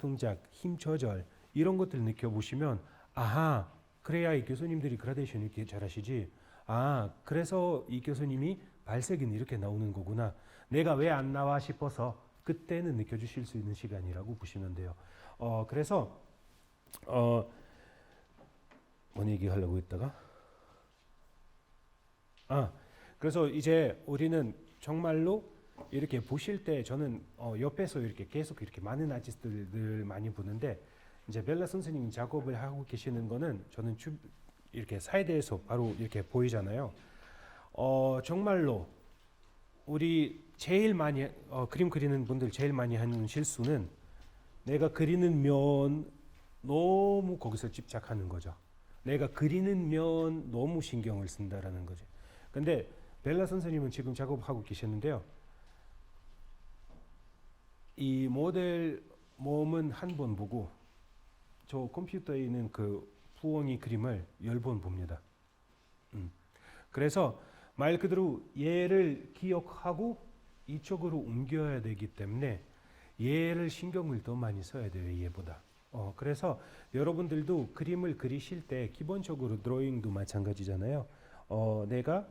힘 조절 이런 것들 느껴보시면 아하 그래야 이 교수님들이 그라데이션 이렇게 잘하시지 그래서 이 교수님이 발색은 이렇게 나오는 거구나 내가 왜 안 나와 싶어서 그때는 느껴주실 수 있는 시간이라고 보시면 돼요. 그래서 뭔 얘기 하려고 했다가 그래서 이제 우리는 정말로 이렇게 보실 때 저는 옆에서 이렇게 계속 이렇게 많은 아티스트들 많이 보는데 이제 벨라 선생님이 작업을 하고 계시는 거는 저는 이렇게 사이드에서 바로 이렇게 보이잖아요. 정말로 우리 제일 많이 그림 그리는 분들 제일 많이 하는 실수는 내가 그리는 면 너무 거기서 집착하는 거죠. 내가 그리는 면 너무 신경을 쓴다라는 거죠. 근데 벨라 선생님은 지금 작업하고 계시는데요. 이 모델 몸은 한 번 보고 저 컴퓨터에 있는 그 부엉이 그림을 10번 봅니다. 그래서 말 그대로 얘를 기억하고 이쪽으로 옮겨야 되기 때문에 얘를 신경을 더 많이 써야 돼요. 얘보다. 그래서 여러분들도 그림을 그리실 때 기본적으로 드로잉도 마찬가지잖아요. 내가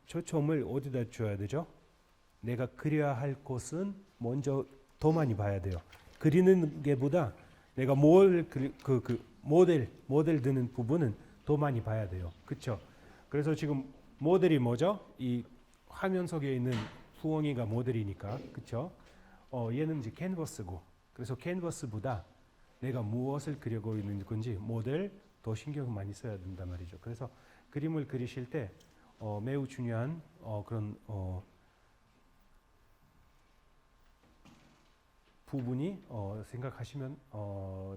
초점을 어디다 줘야 되죠? 내가 그려야 할 곳은 먼저 더 많이 봐야 돼요. 그리는 게보다 내가 모델 드는 부분은 더 많이 봐야 돼요. 그렇죠? 그래서 지금 모델이 뭐죠? 이 화면 속에 있는 부엉이가 모델이니까, 그렇죠? 얘는 이제 캔버스고, 그래서 캔버스보다 내가 무엇을 그리고 있는 건지 모델 더 신경을 많이 써야 된단 말이죠. 그래서 그림을 그리실 때 매우 중요한 그런 부분이 생각하시면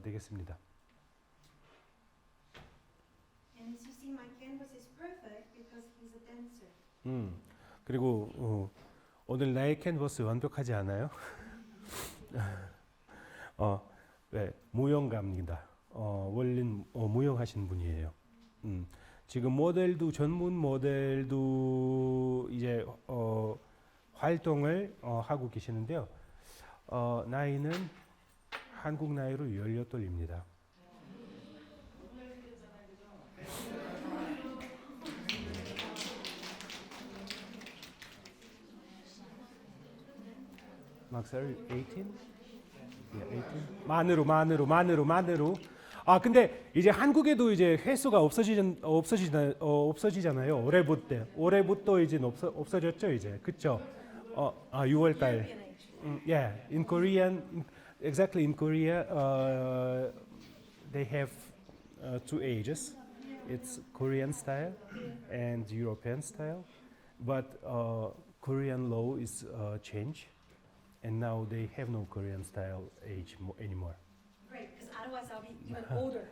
되겠습니다. And as you see, my canvas is perfect because he's a dancer. 그리고 오늘 나의 캔버스 완벽하지 않아요? 네, 무용가입니다. 원래는 무용하신 분이에요. 지금 모델도 전문 모델도 이제 활동을 하고 계시는데요. 나이는 한국 나이로 18입니다. Max, are you 18? Yeah, 18. 만으로. 아 근데 이제 한국에도 이제 횟수가 없어지잖아요. 올해부터 이제 없어졌죠 이제. 그쵸? 6월달. European age. Yeah, in Korean, exactly in Korea, they have two ages. It's Korean style and European style, but Korean law is changed, and now they have no Korean style age anymore. Great, because otherwise I'll be even older.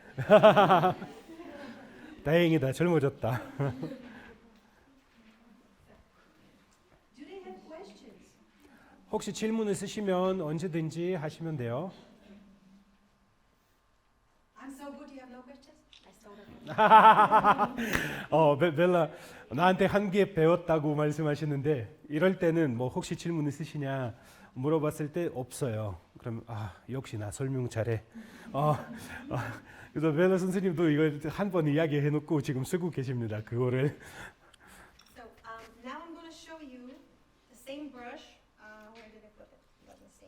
다행이다, 젊어졌다. Do they have questions? 혹시 질문 있으시면 언제든지 하시면 돼요. I'm so good. You have no questions? I stole them. 벨라 나한테 한 개 배웠다고 말씀하시는데 이럴 때는 뭐 혹시 질문 있으시냐 물어봤을 때 없어요. 그럼 역시 나 설명 잘해. 그래서 벨라 선생님도 이거 한 번 이야기해 놓고 지금 쓰고 계십니다. 그거를. So now I'm going to show you the same brush. Where did I put it? Let me see.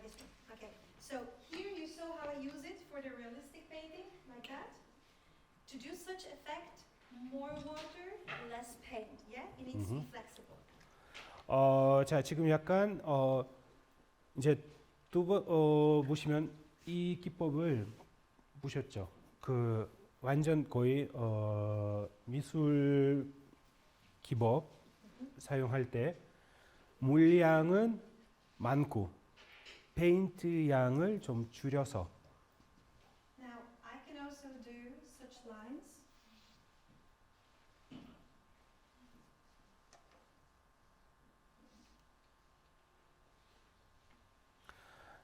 This one. Okay. So here you saw how I use it for the realistic painting, like that. To do such effect, more water, less paint. Yeah, it needs to be flexible. 자 지금 약간 이제 두 번 보시면 이 기법을 보셨죠? 그 완전 거의 미술 기법 사용할 때 물량은 많고 페인트 양을 좀 줄여서. Now I can also do such lines.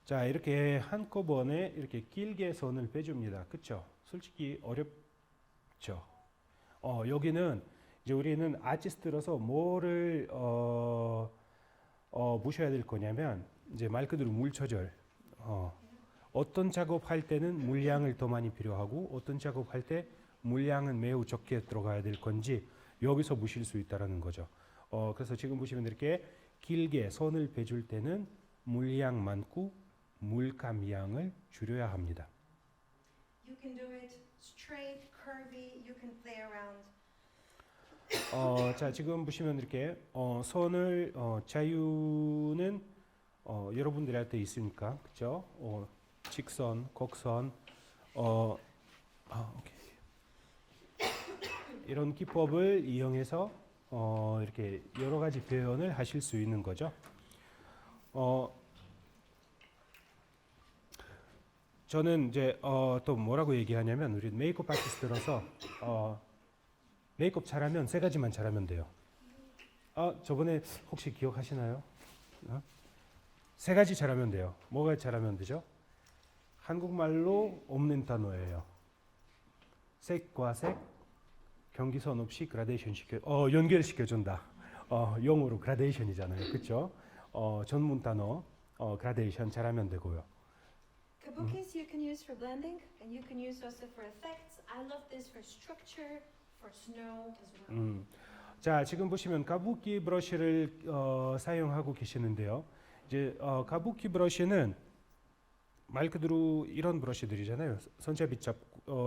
자 이렇게 한꺼번에 이렇게 길게 선을 빼줍니다. 그렇죠? 솔직히 어렵죠. 여기는 이제 우리는 아티스트로서 뭐를 보셔야 될 거냐면 이제 말 그대로 물 조절. 어떤 작업할 때는 물량을 더 많이 필요하고 어떤 작업할 때 물량은 매우 적게 들어가야 될 건지 여기서 보실 수 있다라는 거죠. 그래서 지금 보시면 이렇게 길게 선을 빼줄 때는 물량 많고 물감량을 줄여야 합니다. You can do it straight, curvy. You can play around. 자 지금 보시면 이렇게 선을 자유는 여러분들한테 있으니까 그렇죠? 직선, 곡선, 오케이. 이런 기법을 이용해서 이렇게 여러 가지 표현을 하실 수 있는 거죠. 저는 이제 또 뭐라고 얘기하냐면 우리 메이크업 아티스트라서 메이크업 잘하면 세 가지만 잘하면 돼요. 저번에 혹시 기억하시나요? 세 가지 잘하면 돼요. 뭐가 잘하면 되죠? 한국말로 없는 단어예요. 색과 색, 경계선 없이 그라데이션 연결시켜 준다. 영어로 그라데이션이잖아요. 그렇죠? 전문 단어 그라데이션 잘하면 되고요. Kabukis you can use for blending, and you can use also for effects. I love this for structure, for snow as well. 자 지금 보시면 가부키 브러쉬를 사용하고 계시는데요. 이제 가부키 브러쉬는 말 그대로 이런 브러쉬들이잖아요. 손잡이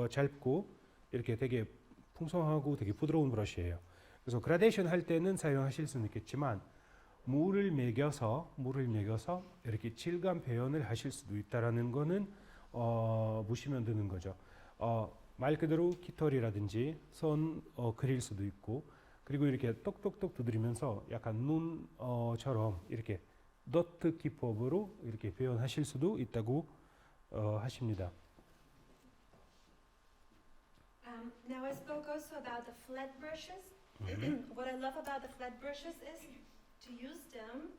짧고 이렇게 되게 풍성하고 되게 부드러운 브러쉬예요. 그래서 그라데이션 할 때는 사용하실 수는 있겠지만 물을 매겨서 이렇게 질감 표현을 하실 수도 있다라는 거는 보시면 되는 거죠. 말 그대로 깃털이라든지 선 그릴 수도 있고 그리고 이렇게 똑똑똑 두드리면서 약간 눈처럼 이렇게 너트 기법으로 이렇게 표현하실 수도 있다고 하십니다. Now I spoke also about the flat brushes. What I love about the flat brushes is to use them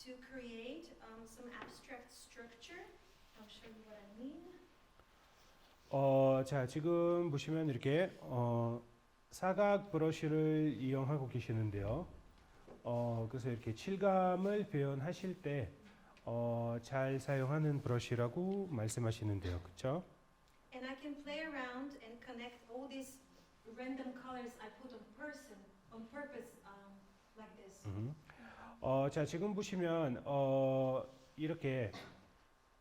to create some abstract structure. I'll show you what I mean. 자, 지금 보시면 이렇게 사각 브러쉬를 이용하고 계시는데요. 그래서 이렇게 칠감을 표현하실 때 잘 사용하는 브러쉬라고 말씀하시는데요. 그렇죠? And I can play around and connect all these random colors I put on purpose, like this. 자, 지금 보시면 이렇게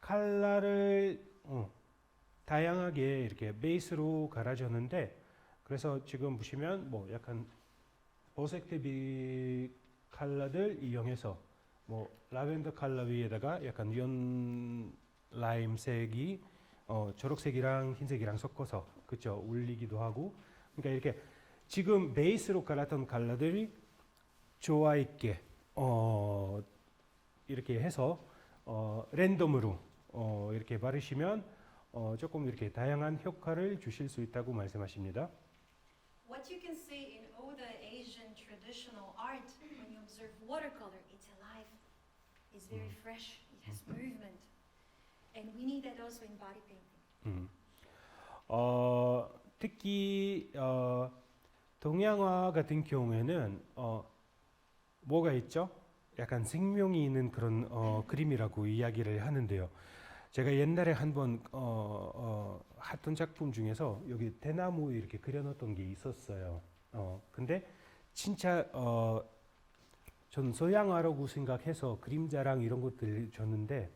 컬러를 다양하게 이렇게 베이스로 갈아줬는데, 그래서 지금 보시면 뭐 약간 보색대비 컬러들 이용해서 뭐 라벤더 컬러 위에다가 약간 연 라임색이 초록색이랑 흰색이랑 섞어서 그쵸 올리기도 하고, 그러니까 이렇게 지금 베이스로 갈았던 컬러들이 조화 있게 이렇게 해서 랜덤으로 이렇게 바르시면 조금 이렇게 다양한 효과를 주실 수 있다고 말씀하십니다. What you can see in all the Asian traditional art, when you observe watercolor, it's alive, it's very fresh, it has movement. And we need that also in body painting. 특히 동양화 같은 경우에는 뭐가 있죠? 약간 생명이 있는 그런 그림이라고 이야기를 하는데요. 제가 옛날에 한번 했던 작품 중에서 여기 대나무 이렇게 그려놓던 게 있었어요. 근데 진짜 전 서양화라고 생각해서 그림자랑 이런 것들 줬는데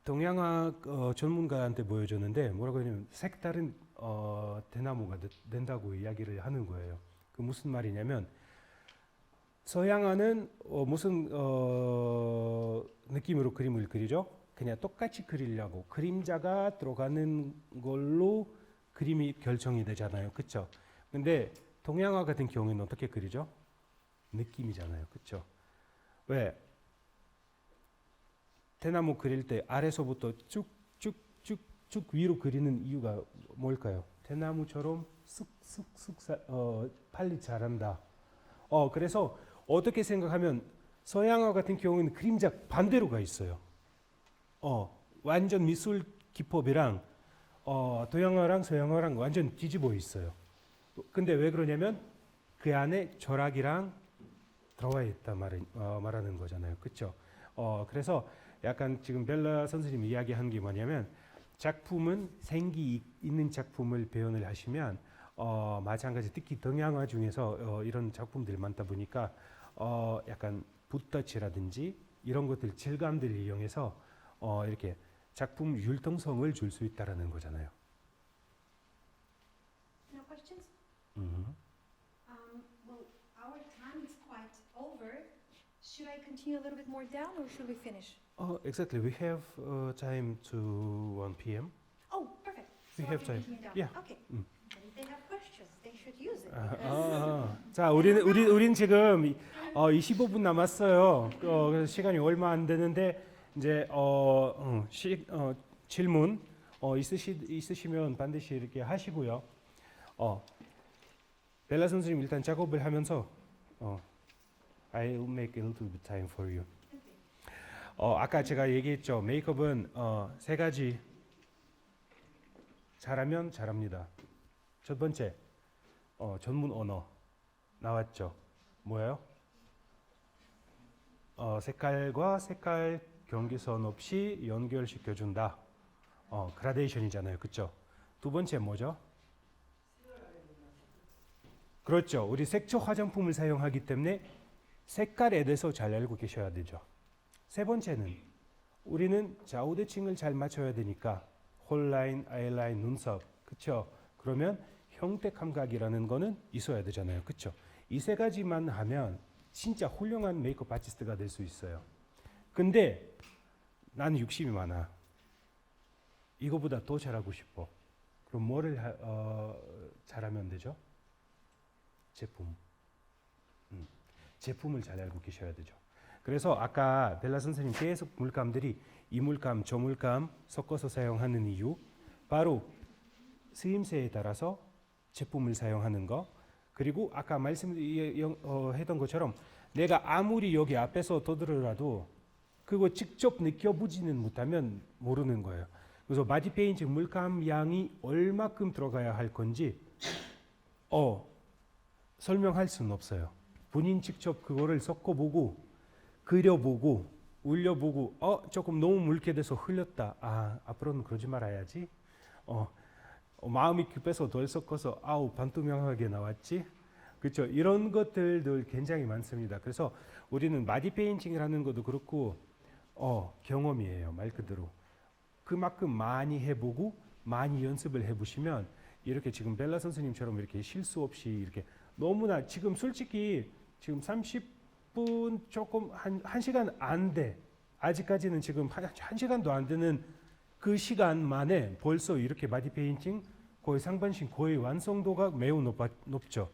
동양화 전문가한테 보여줬는데 뭐라고 하냐면 색다른 대나무가 된다고 이야기를 하는 거예요. 그 무슨 말이냐면 서양화는 무슨 느낌으로 그림을 그리죠? 그냥 똑같이 그리려고 그림자가 들어가는 걸로 그림이 결정이 되잖아요. 그렇죠? 근데 동양화 같은 경우에는 어떻게 그리죠? 느낌이잖아요. 그렇죠? 왜? 대나무 그릴 때 아래서부터 쭉쭉쭉쭉 위로 그리는 이유가 뭘까요? 대나무처럼 쑥쑥쑥 빨리 자란다. 그래서 어떻게 생각하면 서양화 같은 경우에는 그림자 반대로가 있어요. 완전 미술 기법이랑 동양화랑 서양화랑 완전 뒤집어 있어요. 근데 왜 그러냐면 그 안에 철학이랑 들어와 있다 말하는 거잖아요. 그렇죠? 그래서 약간 지금 벨라 선생님이 이야기한 게 뭐냐면 작품은 생기 있는 작품을 표현을 하시면 마찬가지 특히 동양화 중에서 이런 작품들이 많다 보니까 약간 붓터치라든지 이런 것들 질감들을 이용해서 이렇게 작품 율동성을 줄 수 있다라는 거잖아요. No questions? Mm-hmm. Well, our time is quite over. Should I continue a little bit more down or should we finish? Exactly. We have time to 1 p.m. Oh, perfect. We So I have can time. continue down. Yeah. Okay. Mm. But if they have questions, they should use it. because- 자, 우린 지금 25분 남았어요. 그래서 시간이 얼마 안 되는데 이제 질문 있으시면 반드시 이렇게 하시고요. 벨라 선생님 일단 작업을 하면서 I'll make a little bit time for you. 아까 제가 얘기했죠. 메이크업은 세 가지 잘하면 잘합니다. 첫 번째 전문 언어 나왔죠. 뭐예요? 색깔과 색깔 경계선 없이 연결시켜준다. 그라데이션이잖아요. 그렇죠? 두 번째 뭐죠? 그렇죠. 우리 색조 화장품을 사용하기 때문에 색깔에 대해서 잘 알고 계셔야 되죠. 세 번째는 우리는 좌우대칭을 잘 맞춰야 되니까 홀라인, 아이라인, 눈썹. 그렇죠? 그러면 형태 감각이라는 거는 있어야 되잖아요. 그렇죠? 이 세 가지만 하면 진짜 훌륭한 메이크업 아티스트가 될 수 있어요. 근데 나는 욕심이 많아. 이거보다 더 잘하고 싶어. 그럼 뭐를 잘하면 되죠? 제품. 제품을 잘 알고 계셔야 되죠. 그래서 아까 벨라 선생님 계속 물감들이 이물감, 저물감 섞어서 사용하는 이유 바로 쓰임새에 따라서 제품을 사용하는 거, 그리고 아까 했던 것처럼 내가 아무리 여기 앞에서 떠들어라도 그거 직접 느껴보지는 못하면 모르는 거예요. 그래서 바디 페인팅 물감 양이 얼마큼 들어가야 할 건지 설명할 수는 없어요. 본인 직접 그거를 섞어보고 그려보고 올려보고 조금 너무 묽게 돼서 흘렸다. 앞으로는 그러지 말아야지. 마음이 급해서 덜 섞어서 반투명하게 나왔지. 그렇죠. 이런 것들도 굉장히 많습니다. 그래서 우리는 바디 페인팅이라는 것도 그렇고 경험이에요. 말 그대로. 그만큼 많이 해보고 많이 연습을 해보시면 이렇게 지금 벨라 선생님처럼 이렇게 실수 없이 이렇게 너무나 지금 솔직히 지금 30분 조금 한 시간 안 돼. 아직까지는 지금 한 시간도 안 되는 그 시간 만에 벌써 이렇게 바디 페인팅 거의 상반신 거의 완성도가 매우 높죠.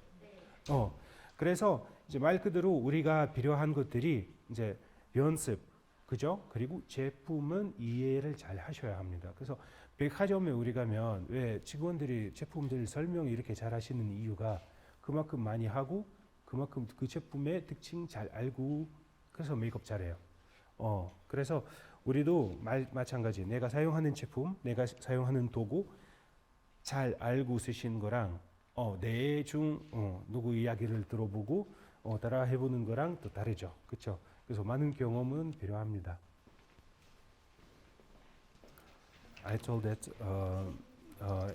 그래서 이제 말 그대로 우리가 필요한 것들이 이제 연습, 그죠? 그리고 제품은 이해를 잘 하셔야 합니다. 그래서 백화점에 우리 가면 왜 직원들이 제품들 설명 이렇게 잘 하시는 이유가 그만큼 많이 하고 그만큼 그 제품의 특징 잘 알고 그래서 메이크업 잘해요. 그래서 우리도 마찬가지. 내가 사용하는 제품, 내가 사용하는 도구 잘 알고 쓰신 거랑 대충 누구 이야기를 들어보고 따라 해보는 거랑 또 다르죠. 그렇죠? 그래서 많은 경험은 필요합니다. I told that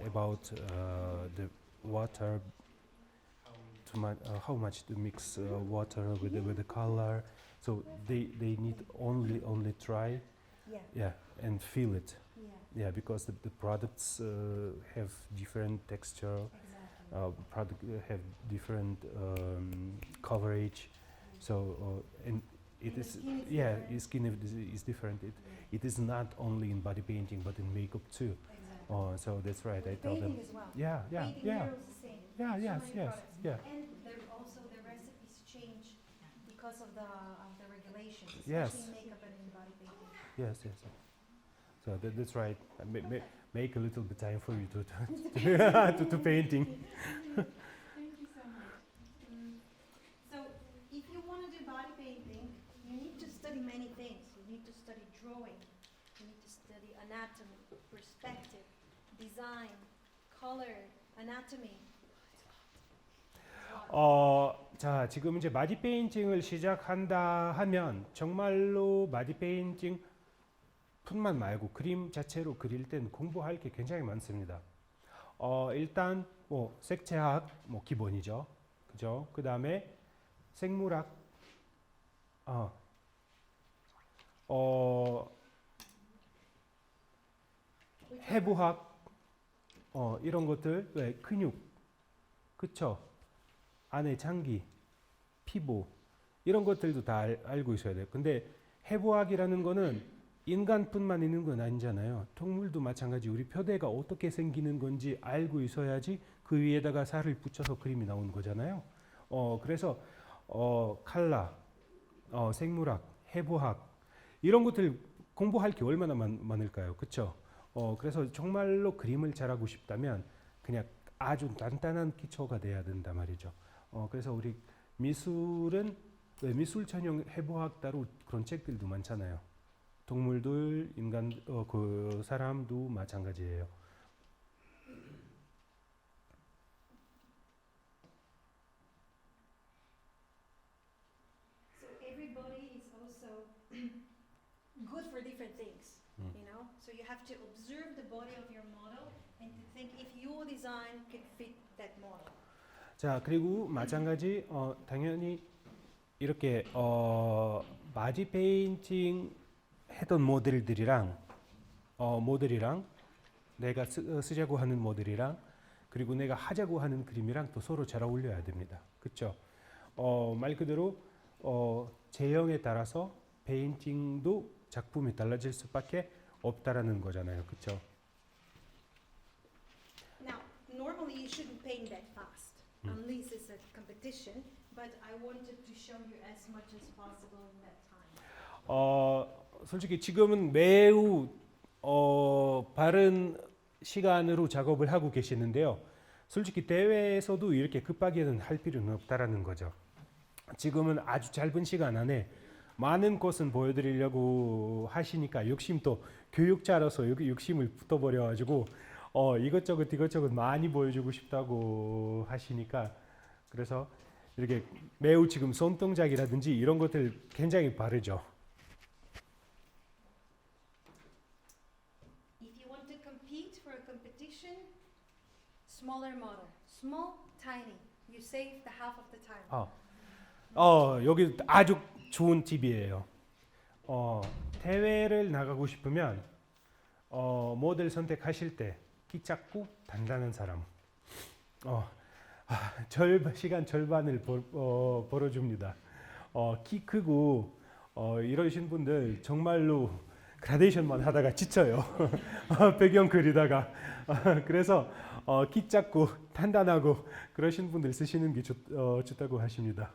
about the water, how much to mix water with the color. So they need only try, Yeah. and feel it. Yeah. Because the products have different texture. Exactly. Product have different coverage, so and it And the is skin is the different. skin is different. It is not only in body painting but in makeup too. Exactly. So that's right. I tell them. Painting as well. Yeah. Painting mirrors the same. Yeah, So yes, many yes, products. yeah. And also the recipes change because of the regulations, Yes. especially in makeup and in body painting. Yes. So that's right. Make a little bit time for you to to painting. Thank you so much. So if you want to do body painting, you need to study many things. You need to study drawing. You need to study anatomy, perspective, design, color, anatomy. 자, 지금 이제 마디 페인팅을 시작한다 하면 정말로 마디 페인팅 뿐만 말고 그림 자체로 그릴 땐 공부할 게 굉장히 많습니다. 일단 뭐 색채학 뭐 기본이죠. 그죠? 그다음에 생물학 해부학 이런 것들 왜 근육 그쵸? 안에 장기, 피부 이런 것들도 다 알고 있어야 돼요. 근데 해부학이라는 거는 인간뿐만 있는 건 아니잖아요. 동물도 마찬가지. 우리 표대가 어떻게 생기는 건지 알고 있어야지 그 위에다가 살을 붙여서 그림이 나오는 거잖아요. 그래서 칼라, 생물학, 해부학 이런 것들 공부할 게 얼마나 많을까요? 그렇죠? 그래서 정말로 그림을 잘하고 싶다면 그냥 아주 단단한 기초가 돼야 된단 말이죠. 그래서 우리 미술은 미술 전용 해부학 따로 그런 책들도 많잖아요. 동물들, 인간, 그 사람도 마찬가지예요. So everybody is also good for different things, you know? So you have to observe the body of your model and to think if your design could fit that model. 자, 그리고 마찬가지 당연히 이렇게 바디 페인팅 했던 모델들이랑 모델이랑 내가 쓰자고 하는 모델이랑 그리고 내가 하자고 하는 그림이랑 또 서로 잘 어울려야 됩니다. 그렇죠? 말 그대로 제형에 따라서 페인팅도 작품이 달라질 수밖에 없다라는 거잖아요. 그렇죠? Now, normally you shouldn't paint that fast unless it's a competition, but I wanted to show you as much as possible in that time. 솔직히 지금은 매우 바른 시간으로 작업을 하고 계시는데요. 솔직히 대회에서도 이렇게 급하게는 할 필요는 없다라는 거죠. 지금은 아주 짧은 시간 안에 많은 것은 보여드리려고 하시니까 욕심 또 교육자로서 여기 욕심을 붙어버려가지고 이것저것 많이 보여주고 싶다고 하시니까 그래서 이렇게 매우 지금 손동작이라든지 이런 것들 굉장히 바르죠. If you want to compete for a competition, smaller model. Small, tiny. You save the half of the time. 여기 아주 좋은 팁이에요. 대회를 나가고 싶으면 모델 선택하실 때 키 작고 단단한 사람. 시간 절반을 벌어줍니다. 키 크고 이러신 분들 정말로 그라데이션만 하다가 지쳐요. 배경 그리다가 그래서 키 작고 단단하고 그러신 분들 쓰시는 게 좋다고 하십니다.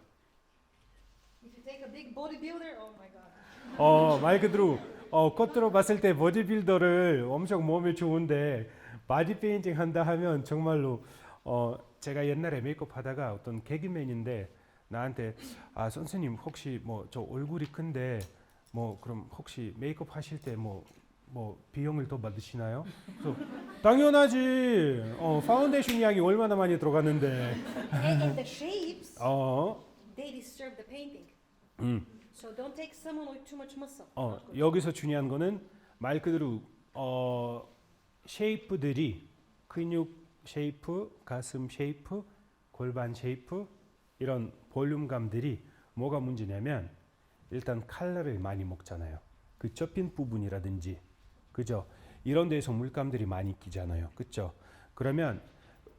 If you take a big bodybuilder, oh my god. 말 그대로 겉으로 봤을 때 보디빌더를 엄청 몸이 좋은데 바디 페인팅 한다 하면 정말로 제가 옛날에 메이크업 하다가 어떤 개그맨인데 나한테 선생님 혹시 뭐 저 얼굴이 큰데 뭐 그럼 혹시 메이크업 하실 때 뭐 비용을 더 받으시나요? 그래서 당연하지. 파운데이션 양이 얼마나 많이 들어가는데. And the shapes, they disturb the painting. So don't take someone with too much muscle. Not good. 여기서 중요한 거는 말 그대로 쉐이프들이 근육 쉐이프, 가슴 쉐이프, 골반 쉐이프 이런 볼륨감들이 뭐가 문제냐면 일단 칼로리를 많이 먹잖아요. 그 접힌 부분이라든지 그죠? 이런 데서 물감들이 많이 끼잖아요. 그죠? 그러면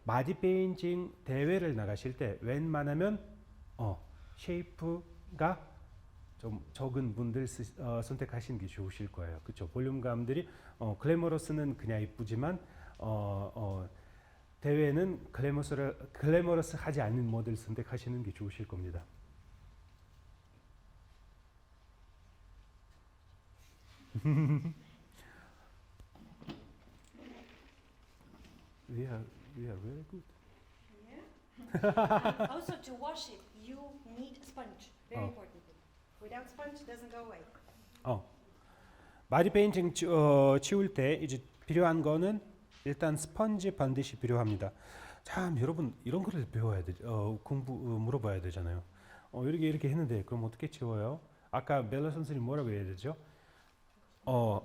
바디 페인팅 대회를 나가실 때 웬만하면 쉐이프가 좀 적은 분들 선택하시는 게 좋으실 거예요. 그렇죠? 볼륨감들이 글래머러스는 그냥 이쁘지만 대회는 글래머러스하지 않는 모델 선택하시는 게 좋으실 겁니다. we are very good. Also, to wash it, you need a sponge. Very important. Without sponge, it doesn't go away. 바디 페인팅 치울 때 이제 필요한 거는 일단 스펀지 반드시 필요합니다. 참 여러분 이런 거를 배워야 돼. 물어봐야 되잖아요. 이렇게 했는데 그럼 어떻게 치워요? 아까 멜라 선생님 뭐라고 해야 되죠?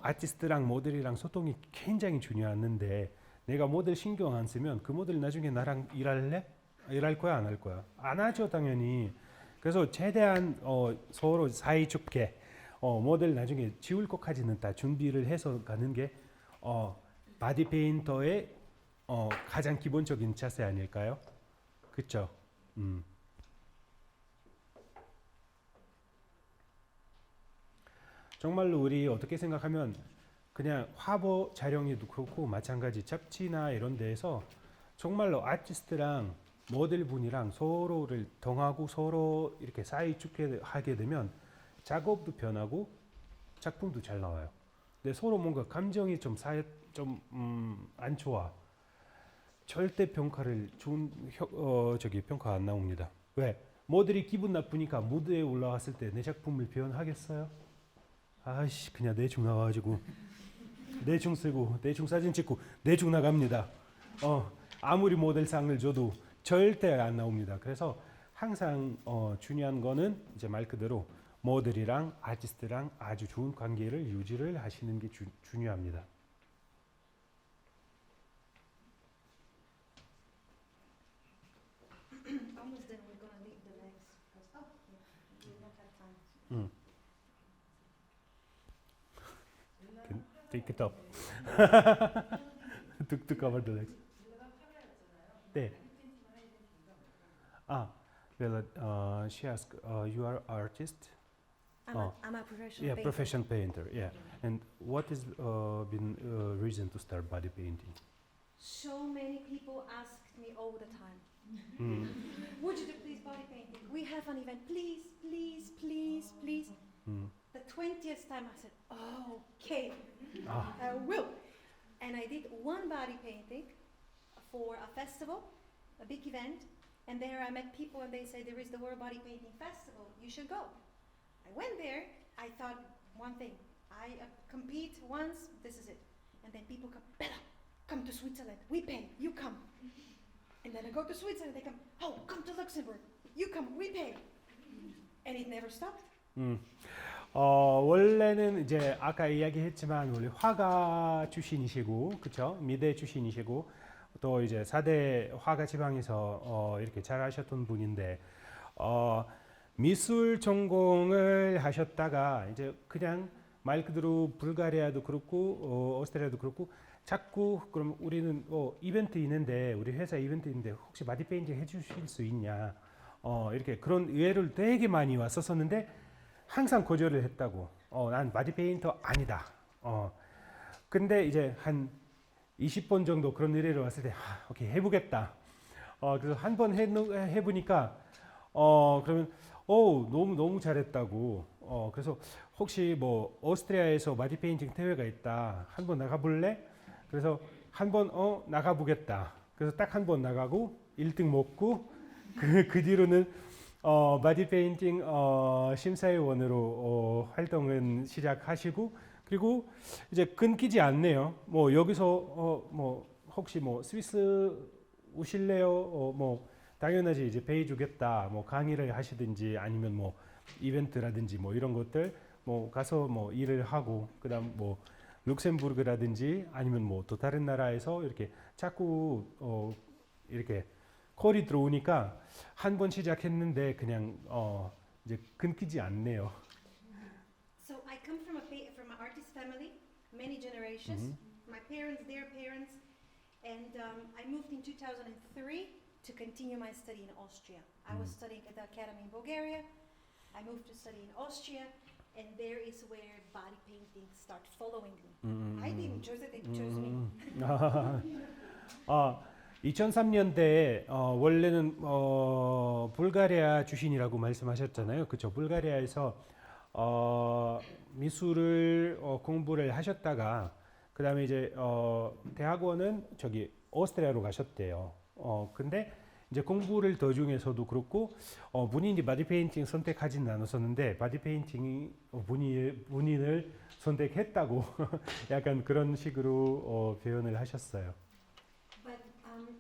아티스트랑 모델이랑 소통이 굉장히 중요한데 내가 모델 신경 안 쓰면 그 모델 나중에 나랑 일할래? 일할 거야 안 할 거야? 안 하죠 당연히. 그래서 최대한 서로 사이좋게 모델 나중에 지울 것까지는 다 준비를 해서 가는 게 바디 페인터의 가장 기본적인 자세 아닐까요? 그렇죠? 정말로 우리 어떻게 생각하면 그냥 화보 촬영에도 그렇고 마찬가지 잡지나 이런 데에서 정말로 아티스트랑 모델분이랑 서로를 통하고 서로 이렇게 사이좋게 하게 되면 작업도 편하고 작품도 잘 나와요. 근데 서로 뭔가 감정이 좀 안 좋아. 절대 평가를 평가 안 나옵니다. 왜? 모델이 기분 나쁘니까 무대에 올라왔을 때 내 작품을 표현하겠어요? 아이씨 그냥 대충 나와가지고 대충 쓰고 대충 사진 찍고 대충 나갑니다. 아무리 모델상을 줘도 절대 안 나옵니다. 그래서 항상 중요한 거는 이제 말 그대로 모델이랑 아티스트랑 아주 좋은 관계를 유지를 하시는 게 중요합니다. Almost done. We're gonna leave the legs because we don't have time. Can take it up. to cover the legs. 네. Well, she asked, you are artist? I'm a professional Yeah, painter. professional painter. Yeah. And what has been reason to start body painting? So many people ask me all the time, Mm. would you do please body painting? We have an event, please, please, please, please. Mm. The 20th time I said, okay, Ah. I will. And I did one body painting for a festival, a big event, and there I met people and they say there is the World Body Painting Festival, you should go. I went there, I thought one thing, I compete once, this is it. And then people come, Bella, come to Switzerland, we pay, you come. And then I go to Switzerland, they come, oh, come to Luxembourg, you come, we pay. And it never stopped. 원래는 이제 아까 이야기했지만 원래 화가 출신이시고, 그쵸? 미대 출신이시고, 또 이제 4대 화가 지방에서 이렇게 잘하셨던 분인데, 미술 전공을 하셨다가 이제 그냥 말 그대로 불가리아도 그렇고 오스트리아도 그렇고 자꾸 그럼 우리는 이벤트 있는데 우리 회사 이벤트 있는데 혹시 바디 페인팅 해주실 수 있냐 이렇게 그런 의뢰를 되게 많이 왔었었는데 항상 거절을 했다고. 난 바디 페인터 아니다. 근데 이제 한 20번 정도 그런 의뢰를 왔을 때 오케이 해보겠다. 그래서 한 번 해보니까 그러면 너무 잘했다고. 그래서 혹시 뭐 오스트리아에서 바디 페인팅 대회가 있다. 한번 나가볼래? 그래서 한번 나가보겠다. 그래서 딱 한 번 나가고 1등 먹고 그 뒤로는 바디 페인팅 심사위원으로 활동은 시작하시고 그리고 이제 끊기지 않네요. 뭐 여기서 뭐 혹시 뭐 스위스 오실래요? 뭐 당연하지 이제 페이 주겠다. 뭐 강의를 하시든지 아니면 뭐 이벤트라든지 뭐 이런 것들 뭐 가서 뭐 일을 하고 그다음 뭐 룩셈부르크라든지 아니면 뭐 또 다른 나라에서 이렇게 자꾸 이렇게 콜이 들어오니까 한 번 시작했는데 그냥 이제 끊기지 않네요. So I come from an artist family, many generations. My parents, their parents, and I moved in 2003 to continue my study in Austria. I was studying at the academy in Bulgaria. I moved to study in Austria, and there is where body painting started following me. I didn't choose it; it chose me. 2003년대에 원래는 불가리아 출신이라고 말씀하셨잖아요. 그렇죠? 불가리아에서 미술을 공부를 하셨다가 그다음에 이제 대학원은 저기 오스트리아로 가셨대요. 근데 이제 공부를 도중에서도 그렇고 본인이 바디 페인팅 선택하진 않았었는데 바디 페인팅이 본인을 선택했다고 약간 그런 식으로 표현을 하셨어요. But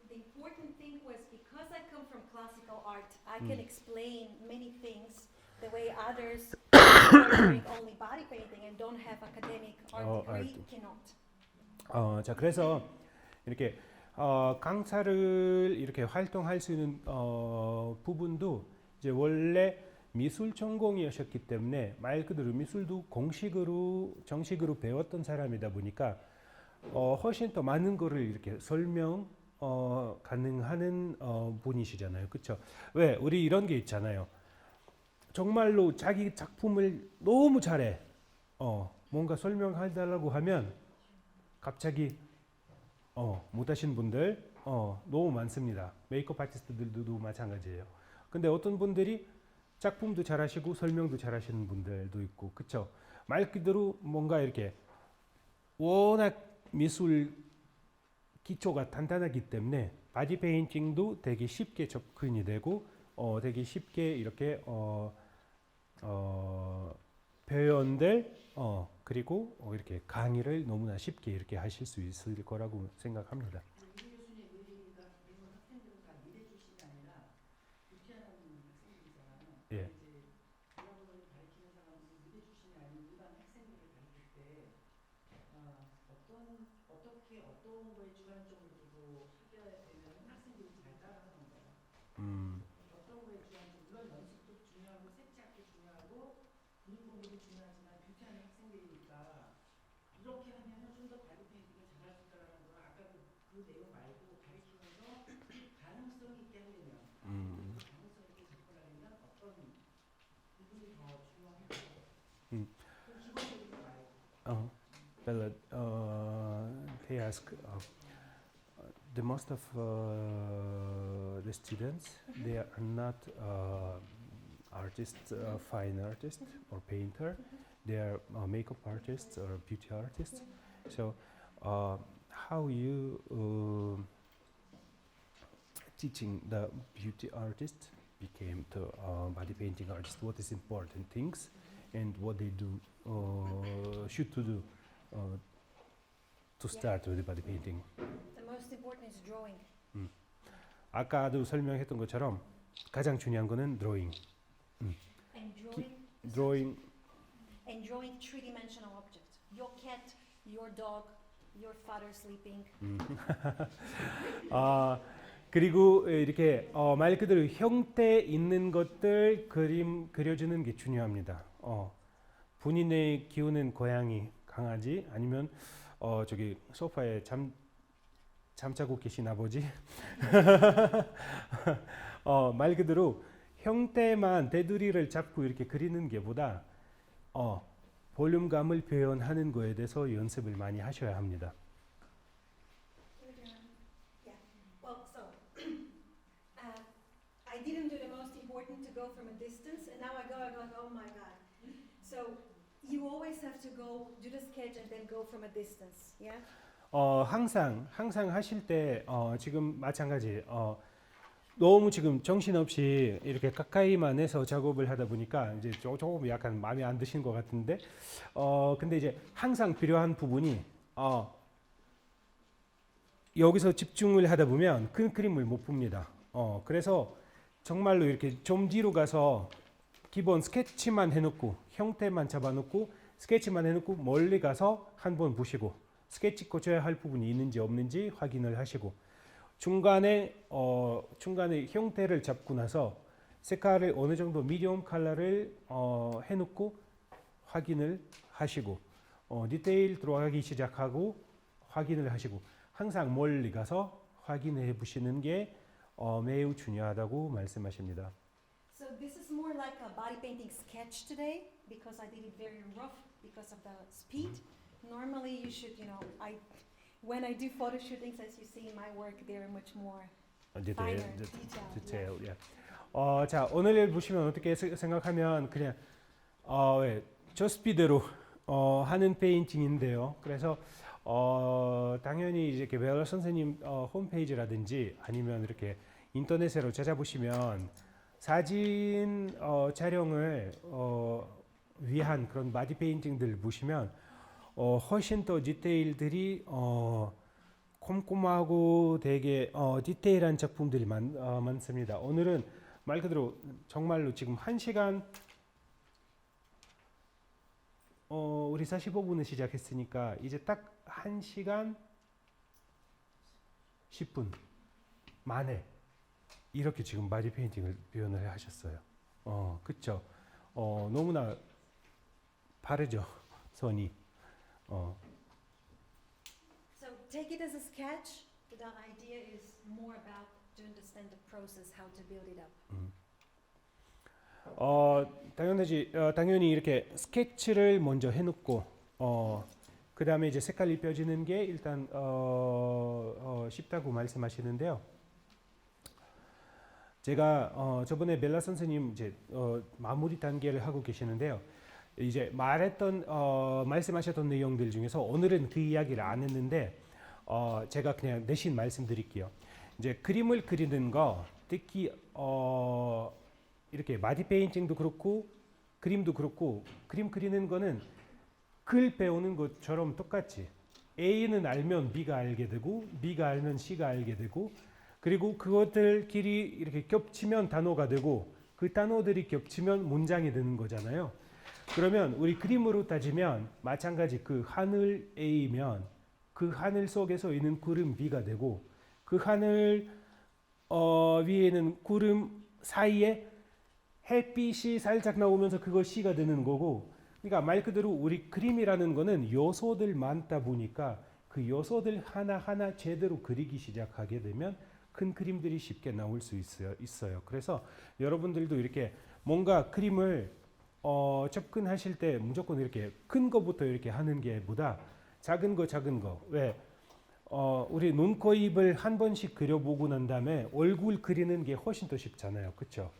the important thing was because I come from classical art, I can explain many things the way others who are doing only body painting and don't have academic art degree cannot. 자 그래서 이렇게 강사를 이렇게 활동할 수 있는 부분도 이제 원래 미술 전공이셨기 때문에 말 그대로 미술도 공식으로 정식으로 배웠던 사람이다 보니까 훨씬 더 많은 거를 이렇게 설명 가능하는 분이시잖아요, 그렇죠? 왜 우리 이런 게 있잖아요. 정말로 자기 작품을 너무 잘해. 뭔가 설명해달라고 하면 갑자기 못 하시는 분들 너무 많습니다. 메이크업 아티스트들도 마찬가지예요. 근데 어떤 분들이 작품도 잘하시고 설명도 잘하시는 분들도 있고, 그렇죠? 말 그대로 뭔가 이렇게 워낙 미술 기초가 단단하기 때문에 바디 페인팅도 되게 쉽게 접근이 되고 되게 쉽게 이렇게 표현될 그리고 이렇게 강의를 너무나 쉽게 이렇게 하실 수 있을 거라고 생각합니다. 예. Bella, they ask the most of the students they are not artists, fine artists or painter. They are makeup artists or beauty artists. So how you teaching the beauty artist became to body painting artist what is important things and what they do should to do to start with the body painting. The most important is drawing. 아까도 설명했던 것처럼 가장 중요한 거는 드로잉. And drawing. 드로잉 And drawing three-dimensional objects. Your cat, your dog, your father sleeping. 그리고 이렇게 말 그대로 형태 있는 것들 그림 그려주는 게 중요합니다. 본인의 키우는 고양이, 강아지 아니면 저기 소파에 잠자고 계신 아버지 말 그대로 형태만 테두리를 잡고 이렇게 그리는 게보다 볼륨감을 표현하는 거에 대해서 연습을 많이 하셔야 합니다. Yeah. Well, so I didn't do the most important to go from a distance, and now I go. Oh my God! So you always have to go do the sketch and then go from a distance. Yeah. 항상 하실 때 지금 마찬가지 너무 지금 정신없이 이렇게 가까이만 해서 작업을 하다 보니까 이제 조금 약간 마음에 안 드시는 것 같은데 근데 이제 항상 필요한 부분이 여기서 집중을 하다 보면 큰 그림을 못 봅니다. 그래서 정말로 이렇게 좀 뒤로 가서 기본 스케치만 해놓고 형태만 잡아놓고 스케치만 해놓고 멀리 가서 한번 보시고 스케치 고쳐야 할 부분이 있는지 없는지 확인을 하시고 중간에 형태를 잡고 나서 색깔을 어느 정도 미디엄 컬러를 해놓고 확인을 하시고 디테일 들어가기 시작하고 확인을 하시고 항상 멀리 가서 확인해 보시는 게 매우 중요하다고 말씀하십니다. So this is more like a body painting sketch today because I did it very rough because of the speed. Normally you should, when I do photo shootings, as you see in my work, they're much more finer, detail. Yeah. 자 오늘 보시면 어떻게 생각하면 그냥 저 스피드로 하는 페인팅인데요. 그래서 당연히 이제 벨라 선생님 홈페이지라든지 아니면 이렇게 인터넷으로 찾아보시면 사진 촬영을 위한 그런 바디 페인팅들 보시면 훨씬 더 디테일들이 꼼꼼하고 되게 디테일한 작품들이 많습니다. 오늘은 말 그대로 정말로 지금 1시간 우리 45분에 시작했으니까 이제 딱 1시간 10분 만에 이렇게 지금 바디 페인팅을 표현을 하셨어요. 그쵸? 너무나 빠르죠, 손이. So take it as a sketch. The idea is more about to understand the process, how to build it up. 당연히 이렇게 스케치를 먼저 해놓고 그 다음에 이제 색깔이 펴지는 게 일단 쉽다고 말씀하시는데요. 제가 저번에 벨라 선생님 이제 마무리 단계를 하고 계시는데요. 이제 말씀하셨던 내용들 중에서 오늘은 그 이야기를 안 했는데 제가 그냥 대신 말씀드릴게요. 이제 그림을 그리는 거 특히 이렇게 바디 페인팅도 그렇고 그림도 그렇고 그림 그리는 거는 글 배우는 것처럼 똑같이 A는 알면 B가 알게 되고 B가 알면 C가 알게 되고 그리고 그것들끼리 이렇게 겹치면 단어가 되고 그 단어들이 겹치면 문장이 되는 거잖아요. 그러면 우리 그림으로 따지면 마찬가지 그 하늘 A면 그 하늘 속에서 있는 구름 B가 되고 그 하늘 위에는 구름 사이에 햇빛이 살짝 나오면서 그거 C가 되는 거고 그러니까 말 그대로 우리 그림이라는 거는 요소들 많다 보니까 그 요소들 하나하나 제대로 그리기 시작하게 되면 큰 그림들이 쉽게 나올 수 있어요. 그래서 여러분들도 이렇게 뭔가 그림을 접근하실 때 무조건 이렇게 큰 거부터 이렇게 하는 게 보다 작은 거 왜 우리 눈, 코, 입을 한 번씩 그려보고 난 다음에 얼굴 그리는 게 훨씬 더 쉽잖아요. 그쵸?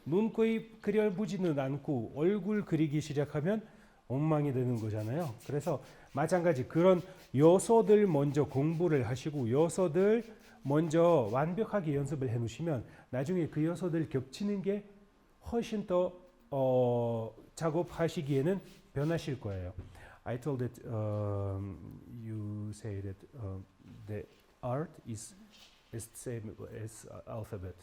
눈, 코, 입 그려보지는 않고 얼굴 그리기 시작하면 엉망이 되는 거잖아요. 그래서 마찬가지 그런 요소들 먼저 공부를 하시고 요소들 먼저 완벽하게 연습을 해 놓으시면 나중에 그 요소들 겹치는 게 훨씬 더 작업하시기에는 변하실 거예요. I told that you say that the art is the same as alphabet.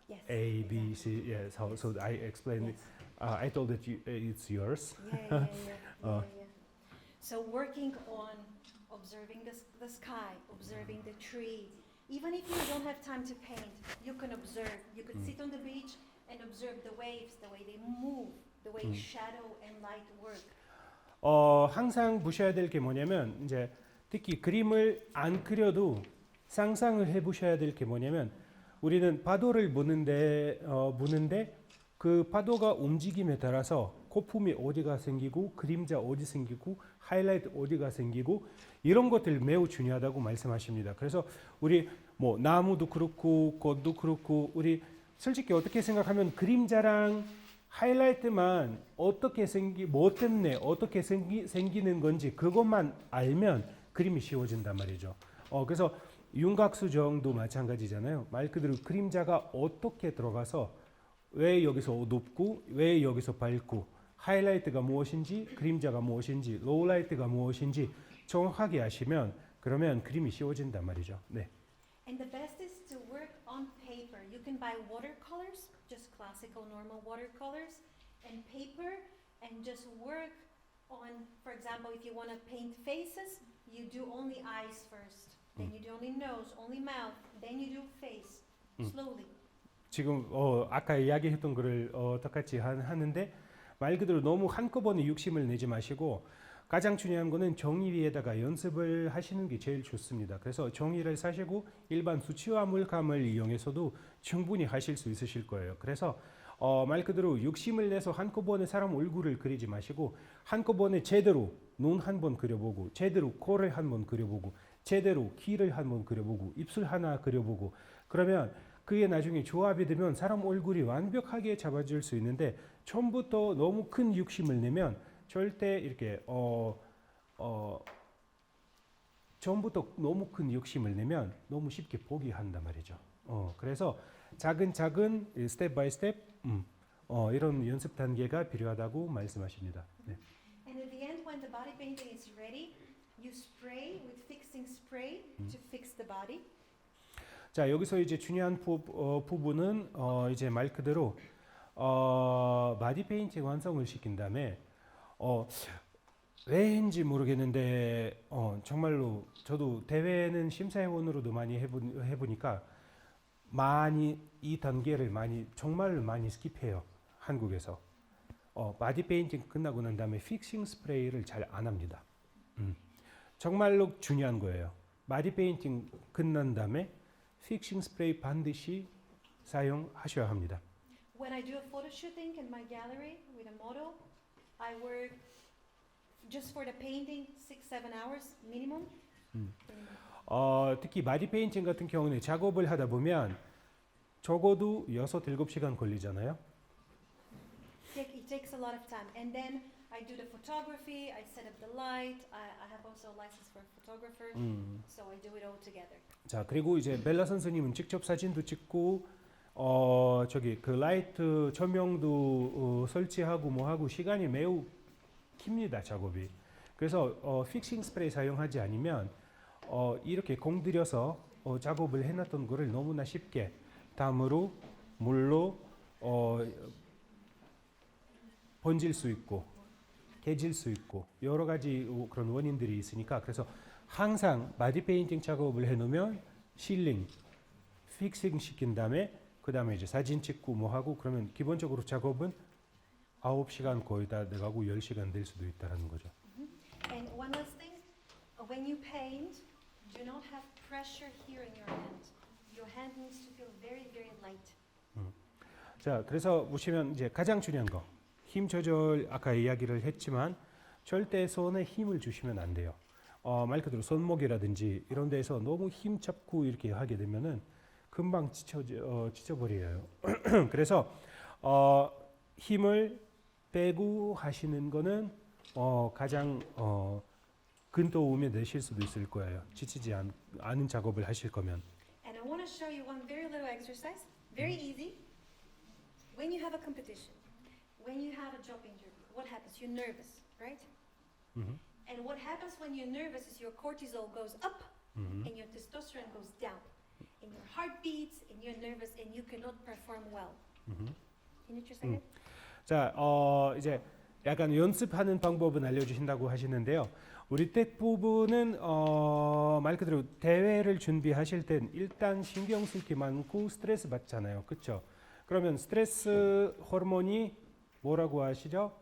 Yes. A, B, exactly. C. Yes. So I explained. Yes. I told that it's yours. Yeah. So working on observing the sky, observing the tree. Even if you don't have time to paint, you can observe. You could sit on the beach and observe the waves, the way they move, the way shadow and light work. 항상 보셔야 될 게 뭐냐면 이제 특히 그림을 안 그려도 상상을 해보셔야 될 게 뭐냐면 우리는 파도를 보는데 그 파도가 움직임에 따라서 거품이 어디가 생기고 그림자 어디 생기고 하이라이트 어디가 생기고 이런 것들 매우 중요하다고 말씀하십니다. 그래서 우리 뭐 나무도 그렇고 꽃도 그렇고 우리 솔직히 어떻게 생각하면 그림자랑 하이라이트만 어떻게 뭐 때문에 어떻게 생기는 건지 그것만 알면 그림이 쉬워진단 말이죠. 그래서 윤곽수정도 마찬가지잖아요. 말 그대로 그림자가 어떻게 들어가서 왜 여기서 어둡고 왜 여기서 밝고 하이라이트가 무엇인지 그림자가 무엇인지 로우라이트가 무엇인지 정확하게 아시면 그러면 그림이 쉬워진단 말이죠. 네. And the best is to work on paper. You can buy watercolors, just classical normal watercolors, and paper, and just work on, for example, if you want to paint faces, you do only eyes first, then you do only nose, only mouth, then you do face, slowly. 지금 아까 이야기했던 거를 똑같이 하는데 말 그대로 너무 한꺼번에 욕심을 내지 마시고 가장 중요한 거는 종이위에다가 연습을 하시는 게 제일 좋습니다. 그래서 종이를 사시고 일반 수치화 물감을 이용해서도 충분히 하실 수 있으실 거예요. 그래서 말 그대로 욕심을 내서 한꺼번에 사람 얼굴을 그리지 마시고 한꺼번에 제대로 눈 한 번 그려보고 제대로 코를 한 번 그려보고 제대로 귀를 한 번 그려보고 입술 하나 그려보고 그러면 그게 나중에 조합이 되면 사람 얼굴이 완벽하게 잡아줄 수 있는데 처음부터 너무 큰 욕심을 내면 절대 이렇게 처음부터 너무 큰 욕심을 내면 너무 쉽게 포기한단 말이죠. 그래서 작은 스텝 바이 스텝 이런 연습 단계가 필요하다고 말씀하십니다. 네. And at the end, when the body painting is ready, you spray with fixing spray to fix the body. 자 여기서 이제 중요한 부분은 이제 말 그대로 바디 페인팅 완성을 시킨 다음에 왜인지 모르겠는데 정말로 저도 대회는 심사위원으로도 많이 해보니까 많이 이 단계를 정말로 많이 스킵해요. 한국에서 바디 페인팅 끝나고 난 다음에 픽싱 스프레이를 잘 안 합니다. 정말로 중요한 거예요. 바디 페인팅 끝난 다음에 픽싱 스프레이 반드시 사용하셔야 합니다. When I do a photo shooting in my gallery with a model, I work just for the painting 6-7 hours minimum. 특히 바디 페인팅 같은 경우는 작업을 하다 보면 적어도 6-7시간 걸리잖아요. It takes a lot of time. And then I do the photography, I set up the light, I have also a license for a photographer, so I do it all together. 자 그리고 이제 벨라 선생님은 직접 사진도 찍고 저기 그 라이트 조명도 설치하고 뭐하고 시간이 매우 깁니다 작업이. 그래서 픽싱 스프레이 사용하지 않으면 이렇게 공들여서 작업을 해놨던 거를 너무나 쉽게 땀으로 물로 번질 수 있고 깨질 수 있고 여러 가지 그런 원인들이 있으니까 그래서 항상 바디 페인팅 작업을 해놓으면 실링, 픽싱 시킨 다음에 그 다음에 이제 사진 찍고 뭐 하고 그러면 기본적으로 작업은 9시간 거의 다 돼가고 10시간 될 수도 있다라는 거죠. And one last thing, when you paint, do not have pressure here in your hand. Your hand needs to feel very, very light. 자, 그래서 보시면 이제 가장 중요한 거 힘 조절 아까 이야기를 했지만 절대 손에 힘을 주시면 안 돼요. 말 그대로 손목이라든지 이런 데서 너무 힘 잡고 이렇게 하게 되면은 금방 지쳐버려요. 그래서 힘을 빼고 하시는 거는 가장 큰 도움이 되실 수도 있을 거예요. 지치지 않은 작업을 하실 거면. And I want to show you one very little exercise, very easy. When you have a competition, when you have a job interview, what happens? You're nervous, right? Mhm. And what happens when you're nervous is your cortisol goes up Mhm. and your testosterone goes down. And your heart beats and you're nervous and you cannot perform well. Mhm. Can you just say it? 자, 이제 약간 연습하는 방법은 알려주신다고 하시는데요. 우리 텍 부분은 말 그대로 대회를 준비하실 땐 일단 신경 쓸 게 많고 스트레스 받잖아요, 그렇죠? 그러면 스트레스 호르몬이 뭐라고 하시죠?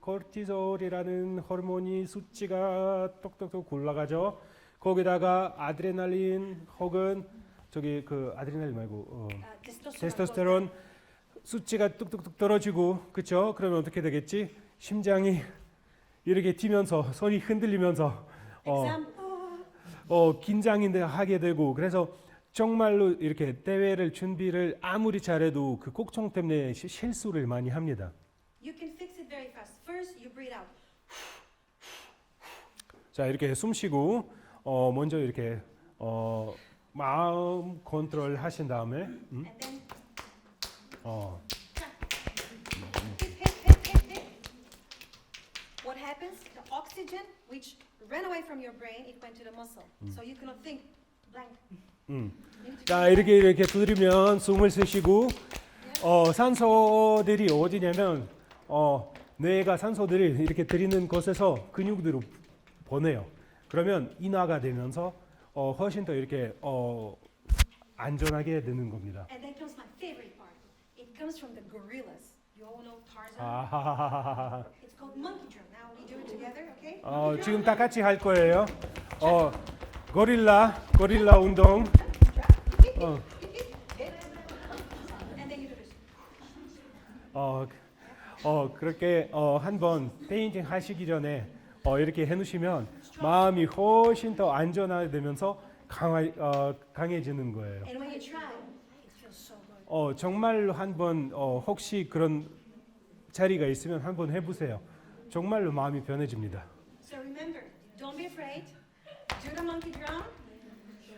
코르티솔이라는 호르몬이 수치가 똑똑똑 올라가죠. 거기다가 아드레날린 혹은 저기 그 아드레날린 말고 테스토스테론 수치가 뚝뚝뚝 떨어지고, 그렇죠? 그러면 어떻게 되겠지? 심장이 이렇게 뛰면서 손이 흔들리면서 긴장인데 하게 되고, 그래서 정말로 이렇게 대회를 준비를 아무리 잘해도 그 걱정 때문에 실수를 많이 합니다. You can fix it very fast. First, you breathe out. 자, 이렇게 숨 쉬고 먼저 이렇게 마음 컨트롤 하신 다음에 And then hit. What happens? The oxygen, which ran away from your brain, it went to the muscle. So you cannot think blank. You need to 자, 이렇게 두드리면 숨을 쉬시고 산소들이 어디냐면 뇌가 산소들이 이렇게 들이는 곳에서 근육으로 보내요. 그러면 인화가 되면서 훨씬 더 이렇게 안전하게 되는 겁니다. And then comes my favorite part. It comes from the gorillas. You all know Tarzan. 아하하하하. It's called monkey drum. Now we do it together, okay? 지금 다 같이 할 거예요. 고릴라 운동. And then you do this. 그렇게 한번 페인팅 하시기 전에 이렇게 해놓으시면 마음이 훨씬 더 안전하되면서 강해지는 거예요. And when you try, it feels so good. 정말로 한번 혹시 그런 자리가 있으면 한번 해보세요. 정말로 마음이 변해집니다. So remember, don't be afraid. Do the monkey drum.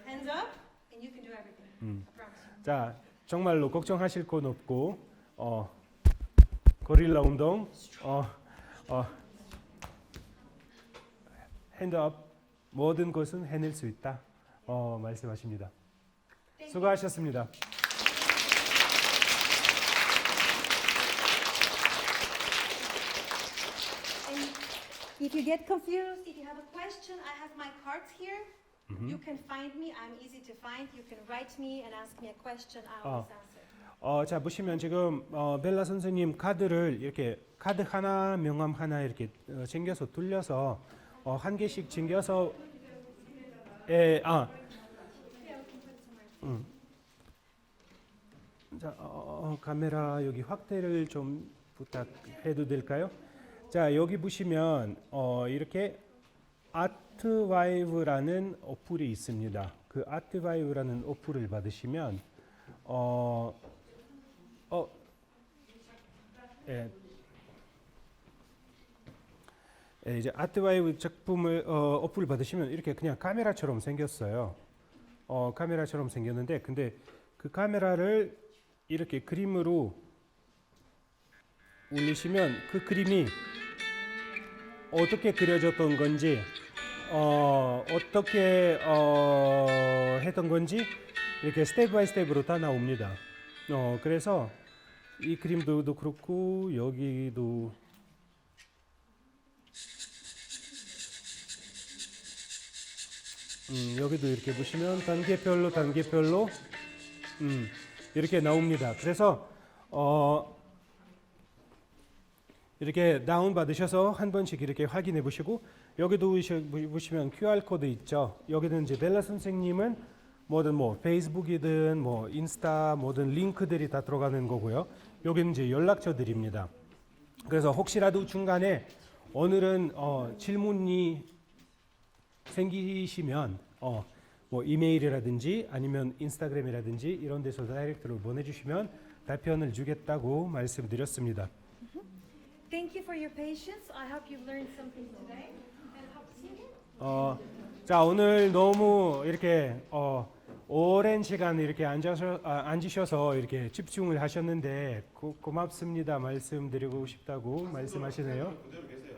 Hands up, and you can do everything. I promise you. 자, 정말로 걱정하실 건 없고 고릴라 운동, 핸드업 모든 것은 해낼 수 있다 말씀하십니다. 수고하셨습니다. And if you get confused, if you have a question, I have my cards here. You can find me. I'm easy to find. You can write me and ask me a question. I always answer. 자, 보시면 지금 벨라 선생님 카드를 이렇게 카드 하나 명함 하나 이렇게 챙겨서 돌려서 한 개씩 챙겨서 자, 카메라 여기 확대를 좀 부탁해도 될까요? 자, 여기 보시면 이렇게 아트와이브라는 어플이 있습니다. 그 아트와이브라는 어플을 받으시면 이제 아트와이브 작품을 어플을 받으시면 이렇게 그냥 카메라처럼 생겼어요. 카메라처럼 생겼는데, 근데 그 카메라를 이렇게 그림으로 올리시면 그 그림이 어떻게 그려졌던 건지, 어떻게 했던 건지 이렇게 스텝 바이 스텝으로 다 나옵니다. 그래서 이 그림도 그렇고 여기도 여기도 이렇게 보시면 단계별로 이렇게 나옵니다. 그래서 이렇게 다운 받으셔서 한 번씩 이렇게 확인해 보시고, 여기도 보시면 QR 코드 있죠. 여기는 이제 벨라 선생님은 뭐든 페이스북이든 인스타 뭐든 링크들이 다 들어가는 거고요. 여기는 이제 연락처들입니다. 그래서 혹시라도 중간에 오늘은 질문이 생기시면 이메일이라든지 아니면 인스타그램이라든지 이런 데서 다이렉트로 보내주시면 답변을 주겠다고 말씀드렸습니다. Thank you for your patience. I hope you've learned something today. And hope to see you. 자 오늘 너무 이렇게 오랜 시간 이렇게 앉으셔서 이렇게 집중을 하셨는데 고맙습니다 말씀드리고 싶다고 말씀하시네요. 그대로 계세요.